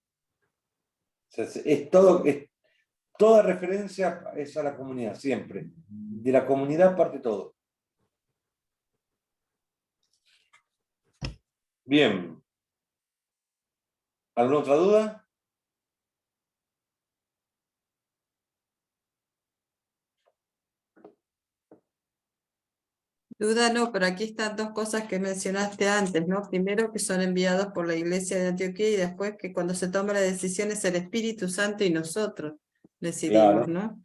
O sea, toda referencia es a la comunidad, siempre. De la comunidad parte todo. Bien. ¿Alguna otra duda? Duda no, pero aquí están dos cosas que mencionaste antes, ¿no? Primero que son enviados por la iglesia de Antioquía y después que cuando se toma la decisión es el Espíritu Santo y nosotros decidimos, Claro. ¿no?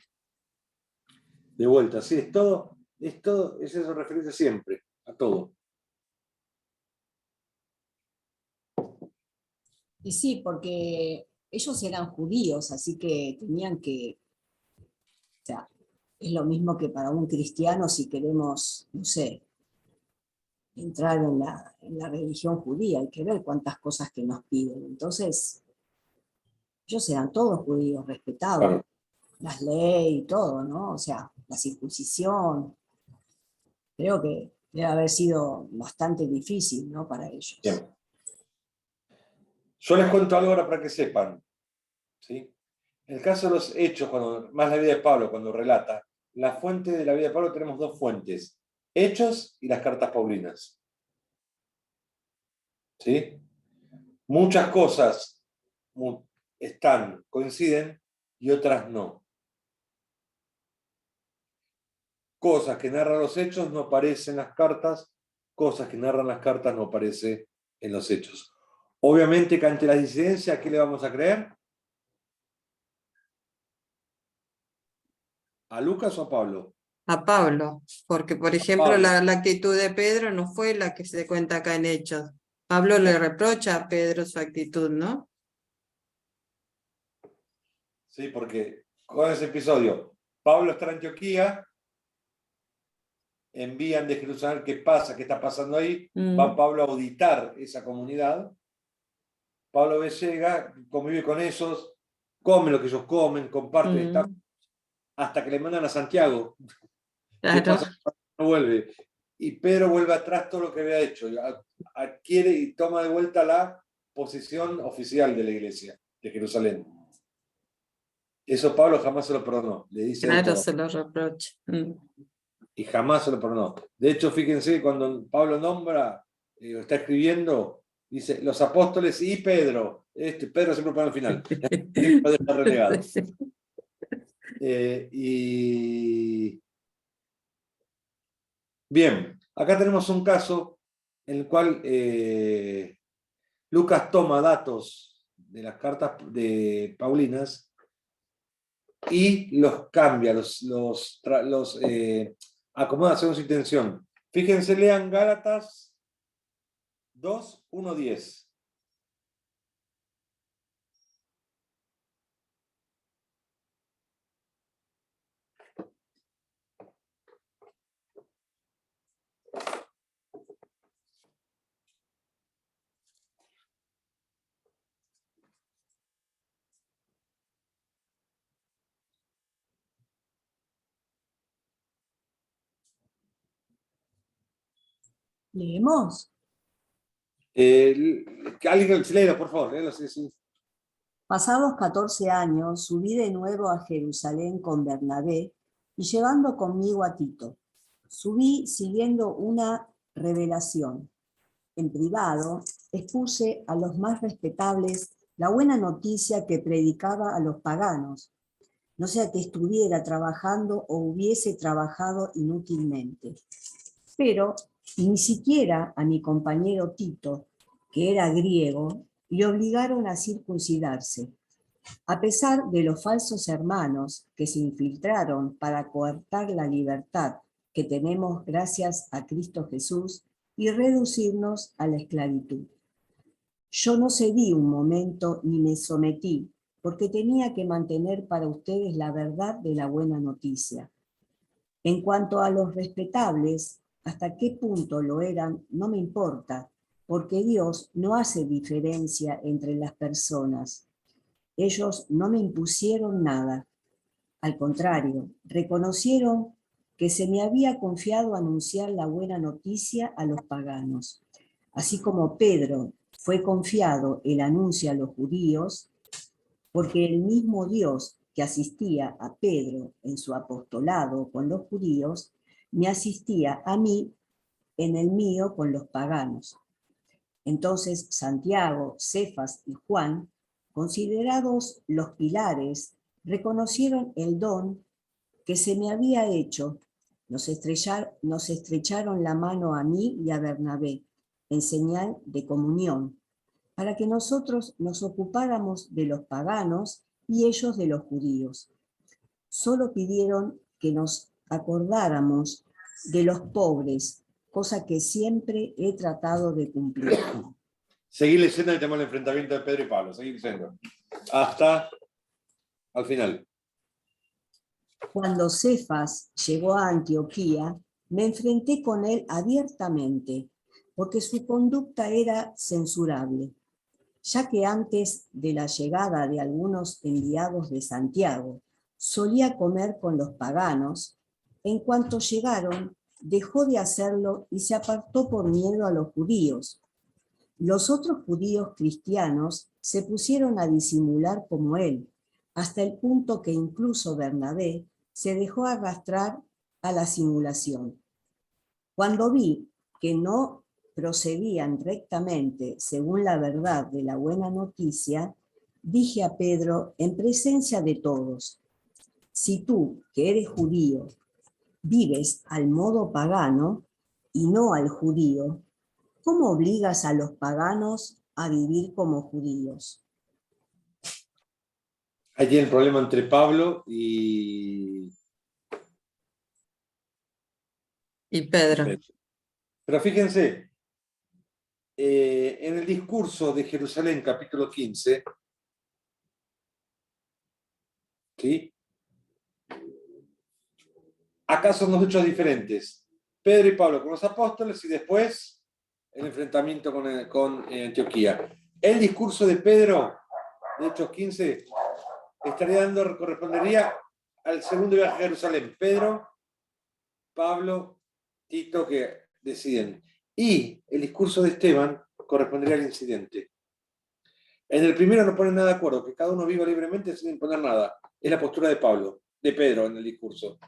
De vuelta, sí, es todo, es eso referencia siempre, a todo. Y sí, porque ellos eran judíos, así que tenían que, o sea, es lo mismo que para un cristiano si queremos, no sé, entrar en la religión judía, hay que ver cuántas cosas que nos piden. Entonces, ellos eran todos judíos, respetaban Claro. las leyes y todo, ¿no? O sea, la circuncisión. Creo que debe haber sido bastante difícil, ¿no?, para ellos. Bien. Yo les cuento algo ahora para que sepan. ¿Sí? En el caso de los Hechos, más la vida de Pablo, cuando relata, la fuente de la vida de Pablo tenemos dos fuentes, Hechos y las cartas paulinas. ¿Sí? Muchas cosas coinciden y otras no. Cosas que narran los Hechos no aparecen en las cartas, cosas que narran las cartas no aparecen en los Hechos. Obviamente que ante la disidencia, ¿a qué le vamos a creer? ¿A Lucas o a Pablo? A Pablo, porque por ejemplo Pablo. la actitud de Pedro no fue la que se cuenta acá en Hechos. Pablo le reprocha a Pedro su actitud, ¿no? Sí, porque con ese episodio, Pablo está en Antioquía, envían de Jerusalén qué pasa, qué está pasando ahí, va Pablo a auditar esa comunidad, Pablo llega, convive con esos, come lo que ellos comen, comparte, está, hasta que le mandan a Santiago. Claro. ¿Qué pasa? No vuelve. Y Pedro vuelve atrás todo lo que había hecho, adquiere y toma de vuelta la posición oficial de la iglesia de Jerusalén. Eso Pablo jamás se lo perdonó. Le dice Claro, todo. se lo reprocha. Y jamás se lo perdonó. De hecho, fíjense, cuando Pablo nombra está escribiendo, dice, los apóstoles y Pedro. Pedro siempre para el final. Siempre está relegado. Bien, acá tenemos un caso en el cual Lucas toma datos de las cartas de Paulinas y los cambia, los acomoda según su intención. Fíjense, lean Gálatas 2, 1, 10. ¿Leemos? Alguien, léelo, por favor. Léelo, sí. Pasados 14 años, subí de nuevo a Jerusalén con Bernabé y llevando conmigo a Tito. Subí siguiendo una revelación. En privado, expuse a los más respetables la buena noticia que predicaba a los paganos, no sea que estuviera trabajando o hubiese trabajado inútilmente. Pero ni siquiera a mi compañero Tito, que era griego, le obligaron a circuncidarse. A pesar de los falsos hermanos que se infiltraron para coartar la libertad que tenemos gracias a Cristo Jesús y reducirnos a la esclavitud. Yo no cedí un momento ni me sometí, porque tenía que mantener para ustedes la verdad de la buena noticia. En cuanto a los respetables, hasta qué punto lo eran no me importa, porque Dios no hace diferencia entre las personas. Ellos no me impusieron nada. Al contrario, reconocieron que se me había confiado anunciar la buena noticia a los paganos. Así como Pedro fue confiado el anuncio a los judíos, porque el mismo Dios que asistía a Pedro en su apostolado con los judíos, me asistía a mí en el mío con los paganos. Entonces Santiago, Cefas y Juan, considerados los pilares, reconocieron el don que se me había hecho. Nos estrecharon la mano a mí y a Bernabé, en señal de comunión, para que nosotros nos ocupáramos de los paganos y ellos de los judíos. Solo pidieron que nos acordáramos de los pobres, cosa que siempre he tratado de cumplir. Seguir leyendo el tema del enfrentamiento de Pedro y Pablo, seguir leyendo. Hasta al final. Cuando Cefas llegó a Antioquía, me enfrenté con él abiertamente, porque su conducta era censurable, ya que antes de la llegada de algunos enviados de Santiago, solía comer con los paganos. En cuanto llegaron, dejó de hacerlo y se apartó por miedo a los judíos. Los otros judíos cristianos se pusieron a disimular como él, hasta el punto que incluso Bernabé se dejó arrastrar a la simulación. Cuando vi que no procedían rectamente según la verdad de la buena noticia, dije a Pedro en presencia de todos: si tú, que eres judío, vives al modo pagano y no al judío, ¿cómo obligas a los paganos a vivir como judíos? Allí el problema entre Pablo y Pedro. Pero fíjense, en el discurso de Jerusalén, capítulo 15, ¿sí? Acá son dos hechos diferentes. Pedro y Pablo con los apóstoles y después el enfrentamiento con Antioquía. El discurso de Pedro, de Hechos 15, correspondería al segundo viaje a Jerusalén. Pedro, Pablo, Tito, que deciden. Y el discurso de Esteban correspondería al incidente. En el primero no ponen nada de acuerdo, que cada uno viva libremente sin imponer nada. Es la postura de Pedro en el discurso.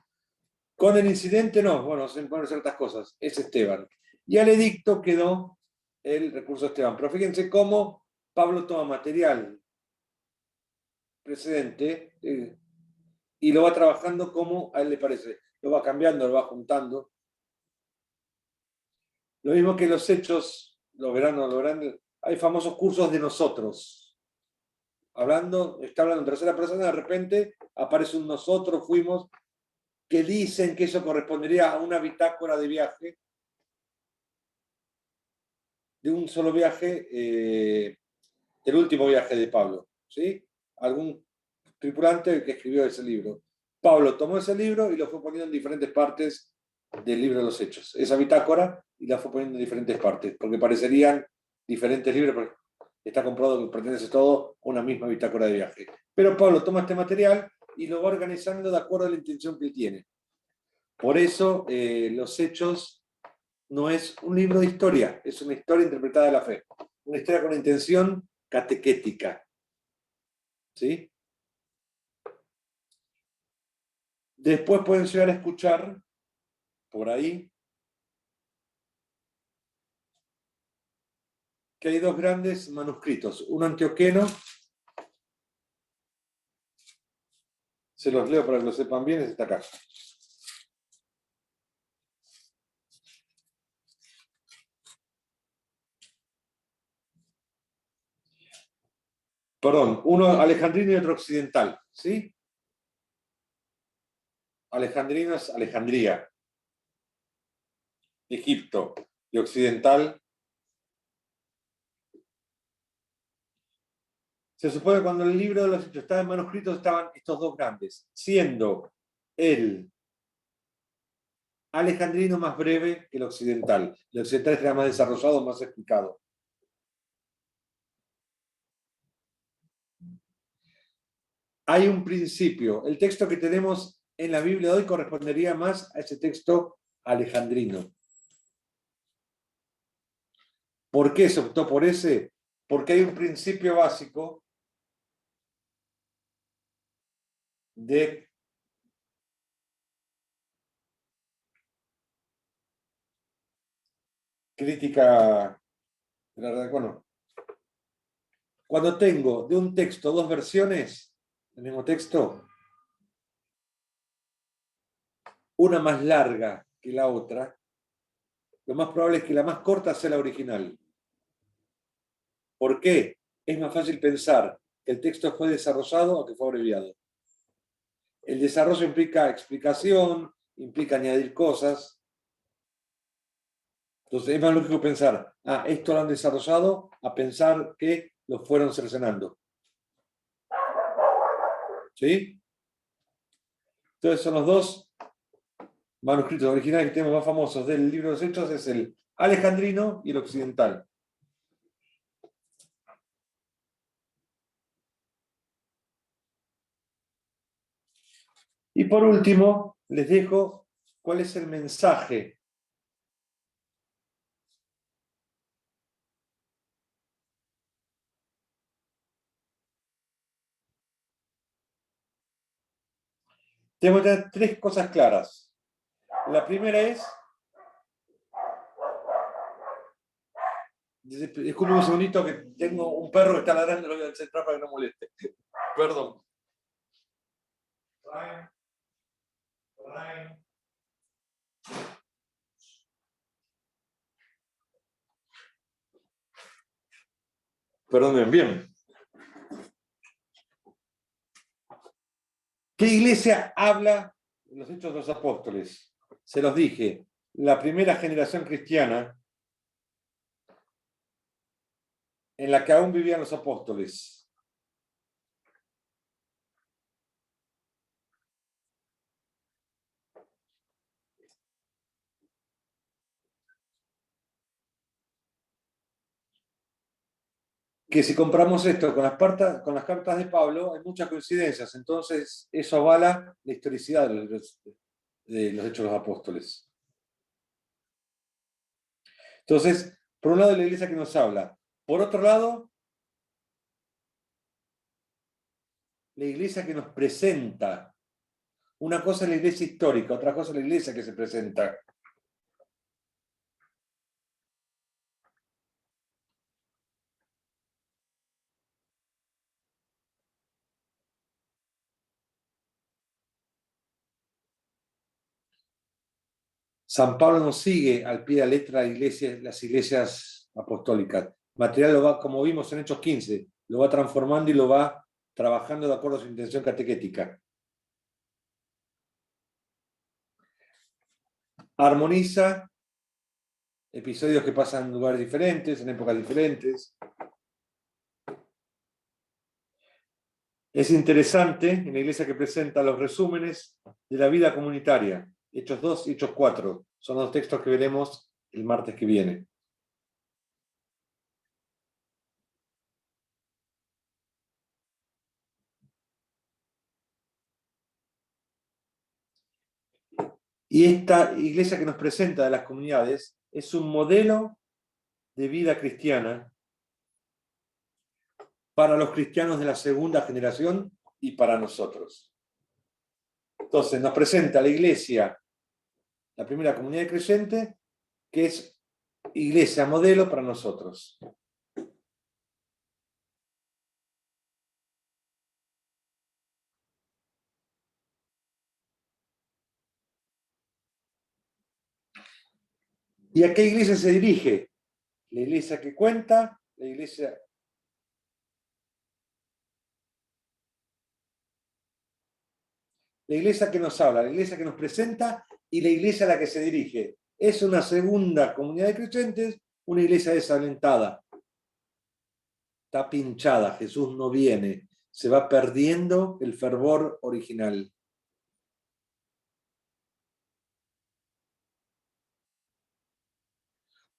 Con el incidente no, bueno, se imponen ciertas cosas. Es Esteban. Y al edicto quedó el recurso Esteban. Pero fíjense cómo Pablo toma material precedente y lo va trabajando como a él le parece. Lo va cambiando, lo va juntando. Lo mismo que los hechos, lo verán, hay famosos cursos de nosotros. Está hablando en tercera persona, de repente aparece un nosotros, fuimos, que dicen que eso correspondería a una bitácora de viaje, de un solo viaje, el último viaje de Pablo, ¿sí? Algún tripulante que escribió ese libro. Pablo tomó ese libro y lo fue poniendo en diferentes partes del libro de los Hechos. Esa bitácora, y la fue poniendo en diferentes partes, porque parecerían diferentes libros, pero está comprobado que pertenece todo a una misma bitácora de viaje. Pero Pablo toma este material y lo va organizando de acuerdo a la intención que él tiene. Por eso los Hechos no es un libro de historia, es una historia interpretada de la fe. Una historia con intención catequética. ¿Sí? Después pueden llegar a escuchar por ahí que hay dos grandes manuscritos. Uno antioqueno, se los leo para que lo sepan bien, es esta acá. Perdón, uno alejandrino y otro occidental, ¿sí? Alejandrino es Alejandría, Egipto, y occidental. Se supone que cuando el libro de los Hechos estaba en manuscritos estaban estos dos grandes, siendo el alejandrino más breve que el occidental. El occidental era más desarrollado, más explicado. Hay un principio. El texto que tenemos en la Biblia de hoy correspondería más a ese texto alejandrino. ¿Por qué se optó por ese? Porque hay un principio básico de crítica de la verdad. Bueno, cuando tengo de un texto dos versiones del mismo texto, una más larga que la otra, lo más probable es que la más corta sea la original. ¿Por qué? Es más fácil pensar que el texto fue desarrollado o que fue abreviado. El desarrollo implica explicación, implica añadir cosas. Entonces es más lógico pensar, esto lo han desarrollado, a pensar que lo fueron cercenando. ¿Sí? Entonces son los dos manuscritos originales que tenemos más famosos del libro de los Hechos, es el alejandrino y el occidental. Y por último, les dejo cuál es el mensaje tengo que tener tres cosas claras. La primera es, disculpen un segundito que tengo un perro que está ladrando, lo voy a centrar para que no moleste. Perdón. Perdonen, bien. ¿Qué iglesia habla en los Hechos de los Apóstoles? Se los dije, la primera generación cristiana en la que aún vivían los apóstoles. Que si compramos esto con las cartas de Pablo, hay muchas coincidencias, entonces eso avala la historicidad de los Hechos de los Apóstoles. Entonces, por un lado la iglesia que nos habla, por otro lado, la iglesia que nos presenta. Una cosa es la iglesia histórica, otra cosa es la iglesia que se presenta. San Pablo nos sigue al pie de la letra las iglesias apostólicas. Material lo va, como vimos en Hechos 15, lo va transformando y lo va trabajando de acuerdo a su intención catequética. Armoniza episodios que pasan en lugares diferentes, en épocas diferentes. Es interesante en la iglesia que presenta los resúmenes de la vida comunitaria. Hechos 2 y Hechos 4 son los textos que veremos el martes que viene. Y esta iglesia que nos presenta de las comunidades es un modelo de vida cristiana para los cristianos de la segunda generación y para nosotros. Entonces nos presenta la iglesia, la primera comunidad creyente, que es iglesia modelo para nosotros. ¿Y a qué iglesia se dirige? La iglesia que cuenta, la iglesia que nos habla, la iglesia que nos presenta y la iglesia a la que se dirige. Es una segunda comunidad de creyentes, una iglesia desalentada. Está pinchada, Jesús no viene, se va perdiendo el fervor original.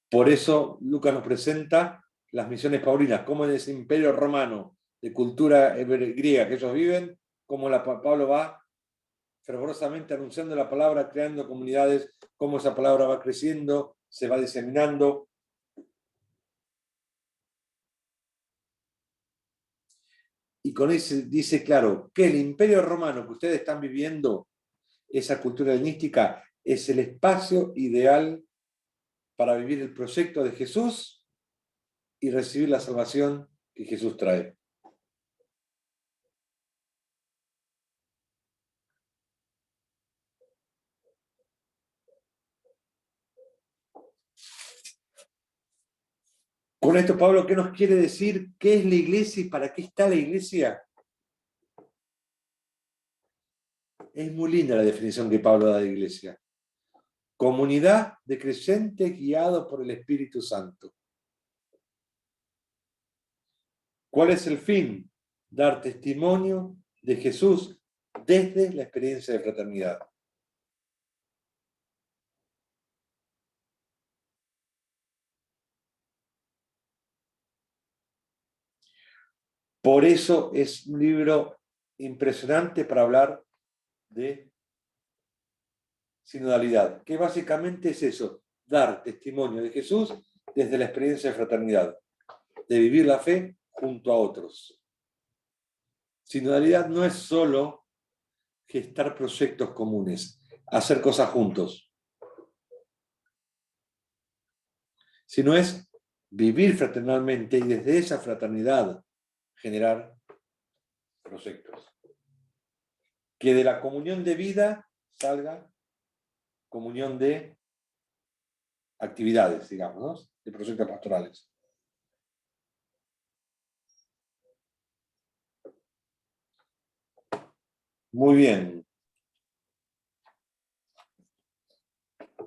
Por eso Lucas nos presenta las misiones paulinas, como en ese imperio romano de cultura griega que ellos viven, como Pablo va fervorosamente anunciando la palabra, creando comunidades, cómo esa palabra va creciendo, se va diseminando. Y con eso dice claro que el imperio romano que ustedes están viviendo, esa cultura helenística, es el espacio ideal para vivir el proyecto de Jesús y recibir la salvación que Jesús trae. Con esto, Pablo, ¿qué nos quiere decir? ¿Qué es la iglesia y para qué está la iglesia? Es muy linda la definición que Pablo da de iglesia. Comunidad de creyentes guiados por el Espíritu Santo. ¿Cuál es el fin? Dar testimonio de Jesús desde la experiencia de fraternidad. Por eso es un libro impresionante para hablar de sinodalidad, que básicamente es eso, dar testimonio de Jesús desde la experiencia de fraternidad, de vivir la fe junto a otros. Sinodalidad no es solo gestar proyectos comunes, hacer cosas juntos, sino es vivir fraternalmente y desde esa fraternidad generar proyectos. Que de la comunión de vida salga comunión de actividades, digamos, ¿no? De proyectos pastorales. Muy bien.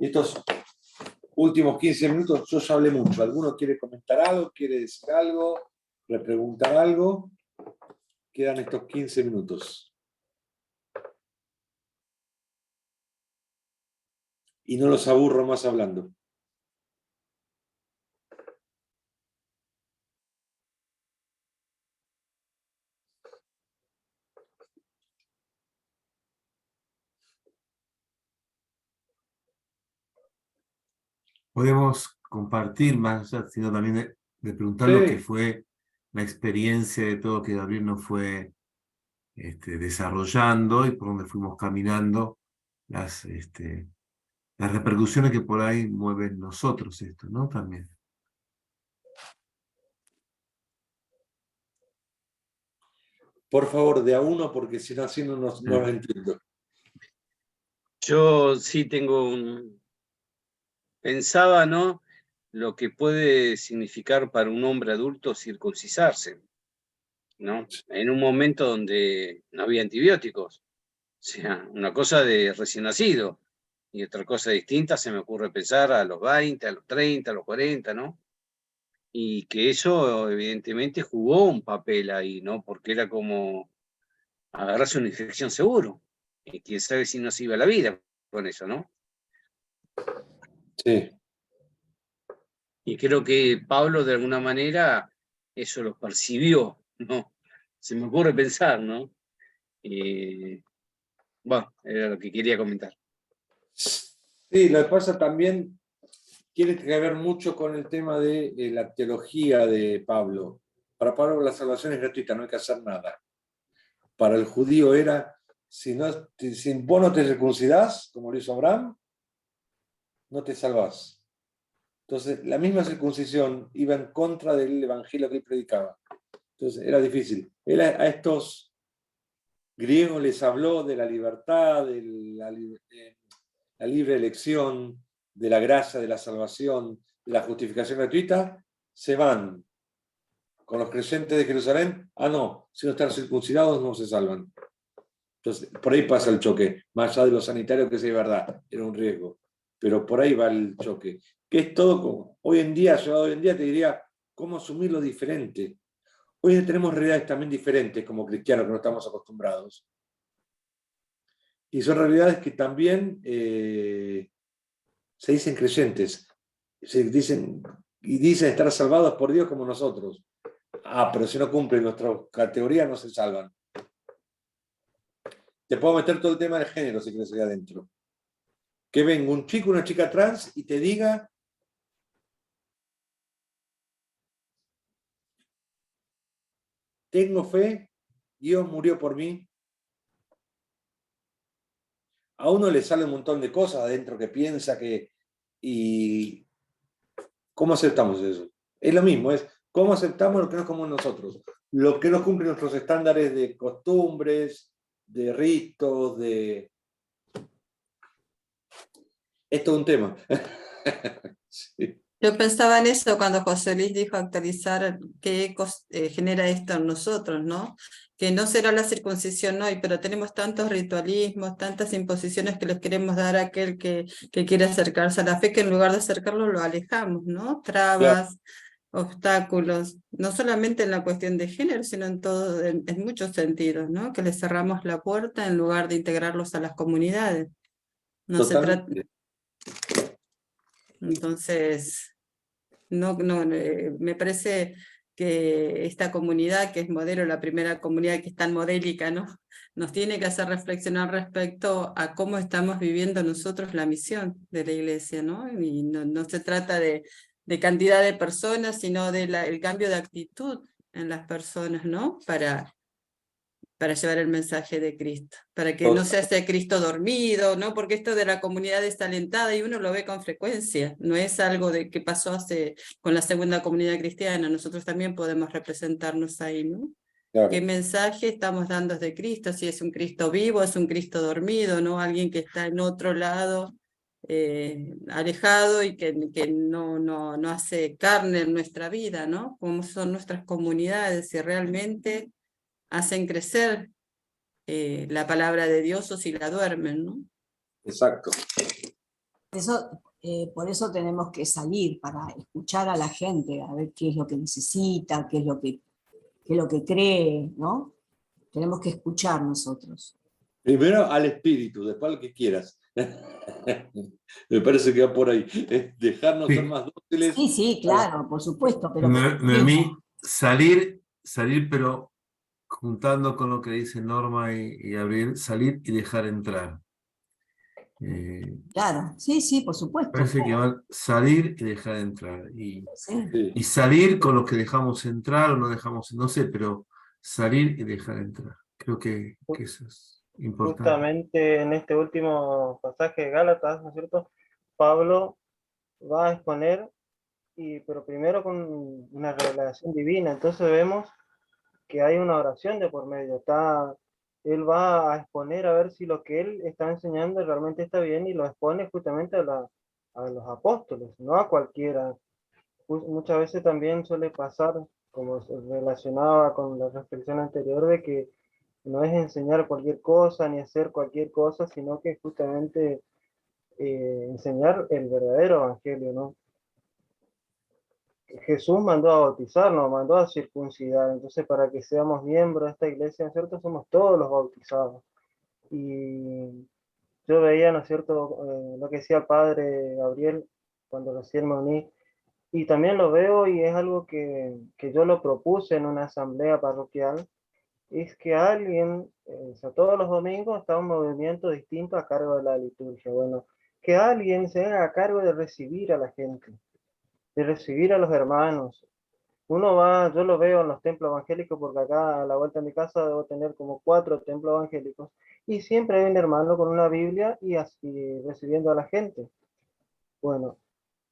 Y estos últimos 15 minutos yo ya hablé mucho. ¿Alguno quiere comentar algo? ¿Quiere decir algo? ¿Repreguntar algo? Quedan estos 15 minutos. Y no los aburro más hablando. Podemos compartir más, sino también de preguntar lo que Sí. fue la experiencia de todo que Gabriel nos fue desarrollando y por donde fuimos caminando, las repercusiones que por ahí mueven nosotros esto, ¿no? También. Por favor, de a uno, porque si no, así no lo entiendo. Yo sí tengo pensaba, ¿no?, lo que puede significar para un hombre adulto circuncisarse, ¿no? En un momento donde no había antibióticos. O sea, una cosa de recién nacido, y otra cosa distinta se me ocurre pensar a los 20, a los 30, a los 40, ¿no? Y que eso evidentemente jugó un papel ahí, ¿no? Porque era como agarrarse una infección seguro. Y quién sabe si no se iba la vida con eso, ¿no? Sí, Y creo que Pablo de alguna manera eso lo percibió, ¿no? Se me ocurre pensar, ¿no? Bueno, era lo que quería comentar. sí, lo que pasa también tiene que ver mucho con el tema de la teología de Pablo. Para Pablo la salvación es gratuita, no hay que hacer nada. Para el judío era, si vos no te circuncidás, como lo hizo Abraham, no te salvás. Entonces, la misma circuncisión iba en contra del evangelio que él predicaba. Entonces, era difícil. Él a estos griegos les habló de la libertad, de la libre elección, de la gracia, de la salvación, de la justificación gratuita. Se van con los creyentes de Jerusalén. Ah, no, si no están circuncidados no se salvan. Entonces, por ahí pasa el choque. Más allá de lo sanitario, que sí es verdad, era un riesgo. Pero por ahí va el choque. Que es todo como, hoy en día, llegado hoy en día, te diría, cómo asumir lo diferente. Hoy en día tenemos realidades también diferentes como cristianos que no estamos acostumbrados. Y son realidades que también se dicen creyentes. Y dicen estar salvados por Dios como nosotros. Ah, pero si no cumplen nuestra categoría no se salvan. Te puedo meter todo el tema del género si quieres ahí adentro. Que venga un chico, una chica trans y te diga: tengo fe, Dios murió por mí. A uno le sale un montón de cosas adentro que piensa que... ¿Y cómo aceptamos eso? Es lo mismo, es cómo aceptamos lo que no es como nosotros, lo que no cumple nuestros estándares de costumbres, de ritos, de... Esto es un tema. Sí. Yo pensaba en eso cuando José Luis dijo actualizar qué ecos genera esto en nosotros, ¿no? Que no será la circuncisión hoy, pero tenemos tantos ritualismos, tantas imposiciones que les queremos dar a aquel que quiere acercarse a la fe, que en lugar de acercarlo lo alejamos, ¿no? Claro. Trabas, obstáculos, no solamente en la cuestión de género, sino en todo, en muchos sentidos, ¿no? Que les cerramos la puerta en lugar de integrarlos a las comunidades. No se trata. Totalmente. Entonces, me parece que esta comunidad, que es Modelo, la primera comunidad que es tan modélica, ¿no? Nos tiene que hacer reflexionar respecto a cómo estamos viviendo nosotros la misión de la iglesia, ¿no? Y no se trata de cantidad de personas, sino de el cambio de actitud en las personas, ¿no? Para llevar el mensaje de Cristo, para que no sea ese Cristo dormido, ¿no? Porque esto de la comunidad desalentada, y uno lo ve con frecuencia, no es algo de que pasó con la segunda comunidad cristiana, nosotros también podemos representarnos ahí, ¿no? Claro. ¿Qué mensaje estamos dando desde Cristo? Si es un Cristo vivo, es un Cristo dormido, ¿no? Alguien que está en otro lado, alejado y que no hace carne en nuestra vida, ¿no? ¿Cómo son nuestras comunidades? Si realmente hacen crecer la palabra de Dios o si la duermen, ¿no? Exacto. Por eso tenemos que salir para escuchar a la gente, a ver qué es lo que necesita, qué es lo que cree, ¿no? Tenemos que escuchar nosotros. Primero al espíritu, después al que quieras. Me parece que va por ahí. Dejarnos ser más dóciles. Sí, claro, por supuesto. Pero Noemí, salir, pero juntando con lo que dice Norma y Abril, salir y dejar entrar. Claro, sí, por supuesto. Parece que va a salir y dejar entrar. Sí. Y salir con los que dejamos entrar o no dejamos, no sé, pero salir y dejar entrar. Creo que eso es importante. Justamente en este último pasaje de Gálatas, ¿no es cierto? Pablo va a exponer, pero primero con una revelación divina. Entonces vemos que hay una oración de por medio. Él va a exponer a ver si lo que él está enseñando realmente está bien, y lo expone justamente a a los apóstoles, no a cualquiera. Muchas veces también suele pasar, como se relacionaba con la reflexión anterior, de que no es enseñar cualquier cosa ni hacer cualquier cosa, sino que justamente enseñar el verdadero evangelio, ¿no? Jesús mandó a bautizarnos, mandó a circuncidar, entonces para que seamos miembros de esta iglesia, ¿no es cierto? Somos todos los bautizados. Y yo veía, ¿no es cierto?, lo que decía el padre Gabriel cuando recién me uní, y también lo veo y es algo que yo lo propuse en una asamblea parroquial, es que alguien, o sea, todos los domingos está un movimiento distinto a cargo de la liturgia. Bueno, que alguien se haga a cargo de recibir a la gente, de recibir a los hermanos. Uno va, yo lo veo en los templos evangélicos, porque acá a la vuelta de mi casa debo tener como 4 templos evangélicos, y siempre hay un hermano con una Biblia y así recibiendo a la gente. Bueno,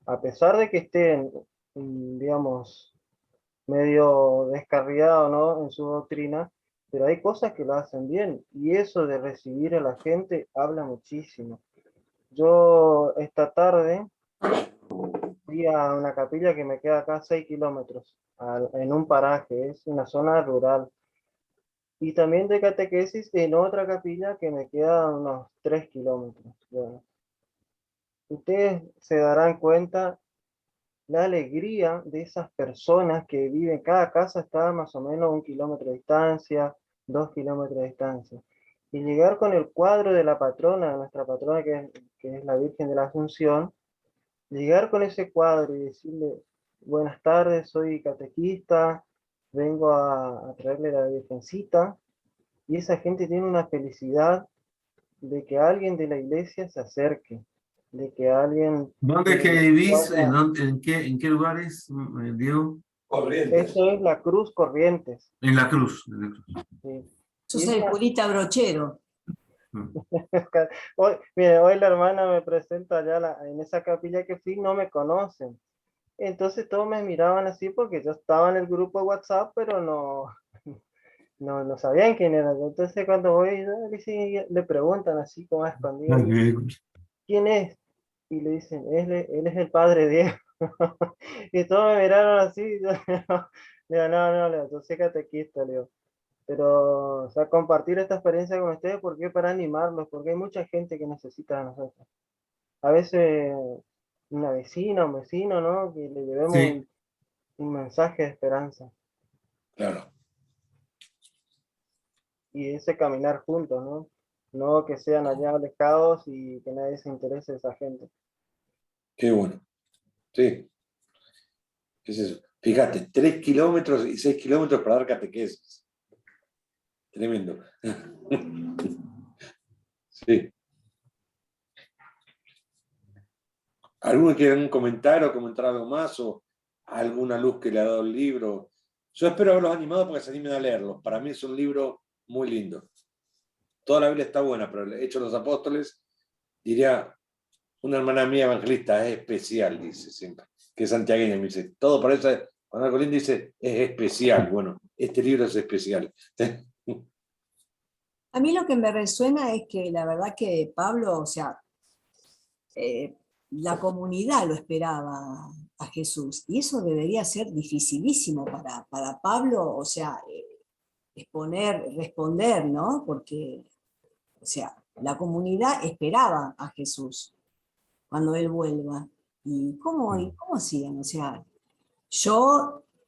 a pesar de que estén, digamos, medio descarriado, ¿no?, en su doctrina, pero hay cosas que lo hacen bien, y eso de recibir a la gente habla muchísimo. Yo esta tarde fui a una capilla que me queda acá a 6 kilómetros, en un paraje, es una zona rural, y también de catequesis en otra capilla que me queda a unos 3 kilómetros. Bueno, ustedes se darán cuenta la alegría de esas personas que viven, cada casa está más o menos a 1 kilómetro de distancia, 2 kilómetros de distancia. Y llegar con el cuadro de la patrona, nuestra patrona que es la Virgen de la Asunción, llegar con ese cuadro y decirle, buenas tardes, soy catequista, vengo a traerle la Virgencita, y esa gente tiene una felicidad de que alguien de la iglesia se acerque, de que alguien ¿Dónde de es la que iglesia vivís? vaya. En qué lugares, Diego? Corrientes. Esto es la Cruz Corrientes. En la Cruz. En la Cruz. Sí. Yo Y es soy el una- curita brochero. Mm. hoy, mire, hoy la hermana me presenta allá en esa capilla que fui, no me conocen. Entonces todos me miraban así porque yo estaba en el grupo de WhatsApp, pero no sabían quién era yo. Entonces cuando voy, le preguntan así como a escondidas, ¿quién es? Y le dicen, él es el padre Diego. Y todos me miraron así. Yo, le digo, no, yo soy catequista, le digo. Pero, o sea, compartir esta experiencia con ustedes, porque para animarlos, porque hay mucha gente que necesita de nosotros. A veces una vecina, un vecino, ¿no?, que le llevemos Sí, un mensaje de esperanza Claro. y ese caminar juntos, ¿no? No que sean allá alejados y que nadie se interese de esa gente. Qué bueno. Sí. Es eso. Fíjate, 3 kilómetros y 6 kilómetros para dar catequesis. Tremendo. Sí. ¿Alguno quiere comentar o comentar algo más o alguna luz que le ha dado el libro? Yo espero haberlos animado porque se animen a leerlo. Para mí es un libro muy lindo. Toda la Biblia está buena, pero el Hechos de los Apóstoles, diría una hermana mía evangelista, es especial, dice siempre, que es santiagueña, me dice, todo por eso, cuando Colín dice, es especial. Bueno, este libro es especial. A mí lo que me resuena es que la verdad que Pablo, o sea, la comunidad lo esperaba a Jesús, y eso debería ser dificilísimo para Pablo, o sea, responder, ¿no? Porque, o sea, la comunidad esperaba a Jesús cuando él vuelva. ¿Y cómo siguen? O sea,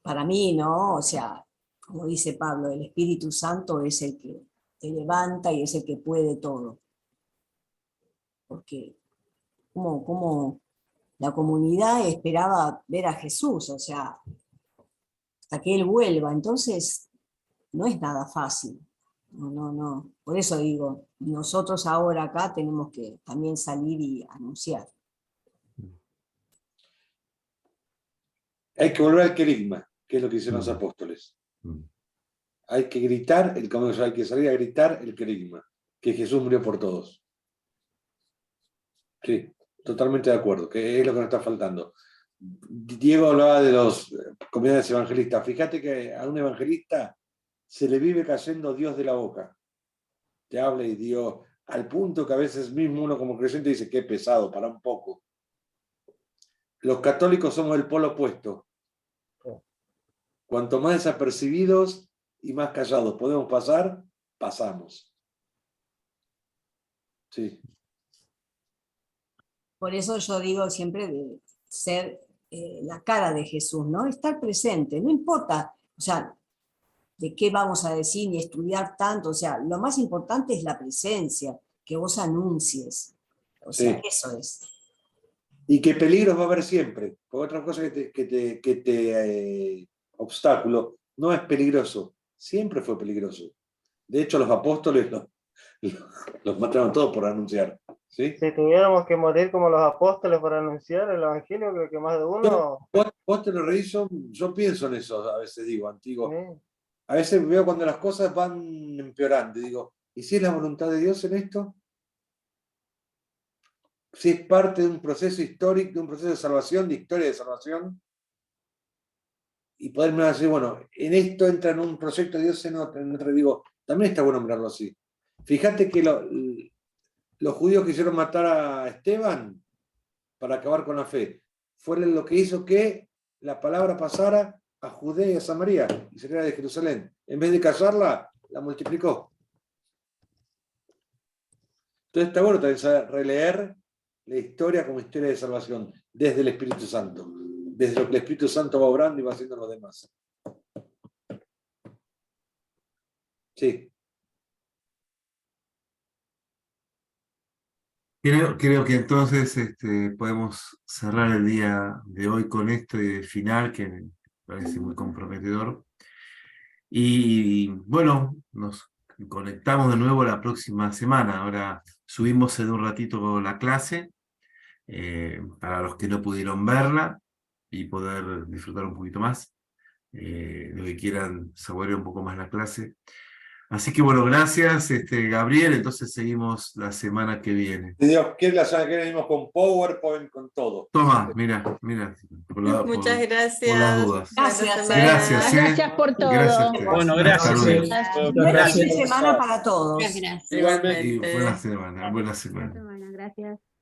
para mí, ¿no? O sea, como dice Pablo, el Espíritu Santo es el que te levanta y es el que puede todo. Porque, ¿cómo la comunidad esperaba ver a Jesús? O sea, hasta que él vuelva. Entonces, no es nada fácil. No. Por eso digo, nosotros ahora acá tenemos que también salir y anunciar. Hay que volver al querigma, que es lo que hicieron los apóstoles. Hay que gritar, hay que salir a gritar el querigma, que Jesús murió por todos. Sí, totalmente de acuerdo, que es lo que nos está faltando. Diego hablaba de los comunidades evangelistas. Fíjate que a un evangelista se le vive cayendo Dios de la boca. Te habla y Dios, al punto que a veces mismo uno como creyente dice, qué pesado, para un poco. los católicos somos el polo opuesto. Cuanto más desapercibidos y más callados podemos pasar, pasamos. Sí. Por eso yo digo siempre de ser la cara de Jesús, ¿no? Estar presente, no importa, o sea, de qué vamos a decir ni estudiar tanto, o sea, lo más importante es la presencia, que vos anuncies. O sea, Sí. eso es. Y que peligros va a haber siempre. Porque otra cosa que te obstáculo, no es peligroso, siempre fue peligroso. De hecho, los apóstoles los mataron todos por anunciar. ¿Sí? Si tuviéramos que morir como los apóstoles para anunciar el evangelio, creo que más de uno. Vos te lo reís, yo pienso en eso, a veces digo, antiguo. Sí. A veces veo cuando las cosas van empeorando, digo, ¿y si es la voluntad de Dios en esto? Si es parte de un proceso histórico, de un proceso de salvación, de historia de salvación, y poderme decir, bueno, en esto entra en un proyecto de Dios, en otro, digo, también está bueno mirarlo así. Fíjate que los judíos quisieron matar a Esteban para acabar con la fe. Fue lo que hizo que la palabra pasara a Judea y a Samaria y saliera de Jerusalén. En vez de callarla, la multiplicó. Entonces está bueno también saber releer la historia como historia de salvación desde el Espíritu Santo, desde lo que el Espíritu Santo va obrando y va haciendo los demás. Sí. Creo que entonces podemos cerrar el día de hoy con este final que me parece muy comprometedor. Y bueno, nos conectamos de nuevo la próxima semana. Ahora subimos en un ratito la clase para los que no pudieron verla y poder disfrutar un poquito más. Los que quieran saborear un poco más la clase. Así que bueno, gracias Gabriel, entonces seguimos la semana que viene. Si Dios quiere, la semana que viene venimos con PowerPoint, con todo. Toma, mira, Muchas gracias. por las dudas. Gracias. Gracias, Gracias por todo. Gracias a ustedes. Bueno, Hasta gracias. luego. Buen fin de semana para todos. Gracias. Y buena semana, buena semana. Gracias.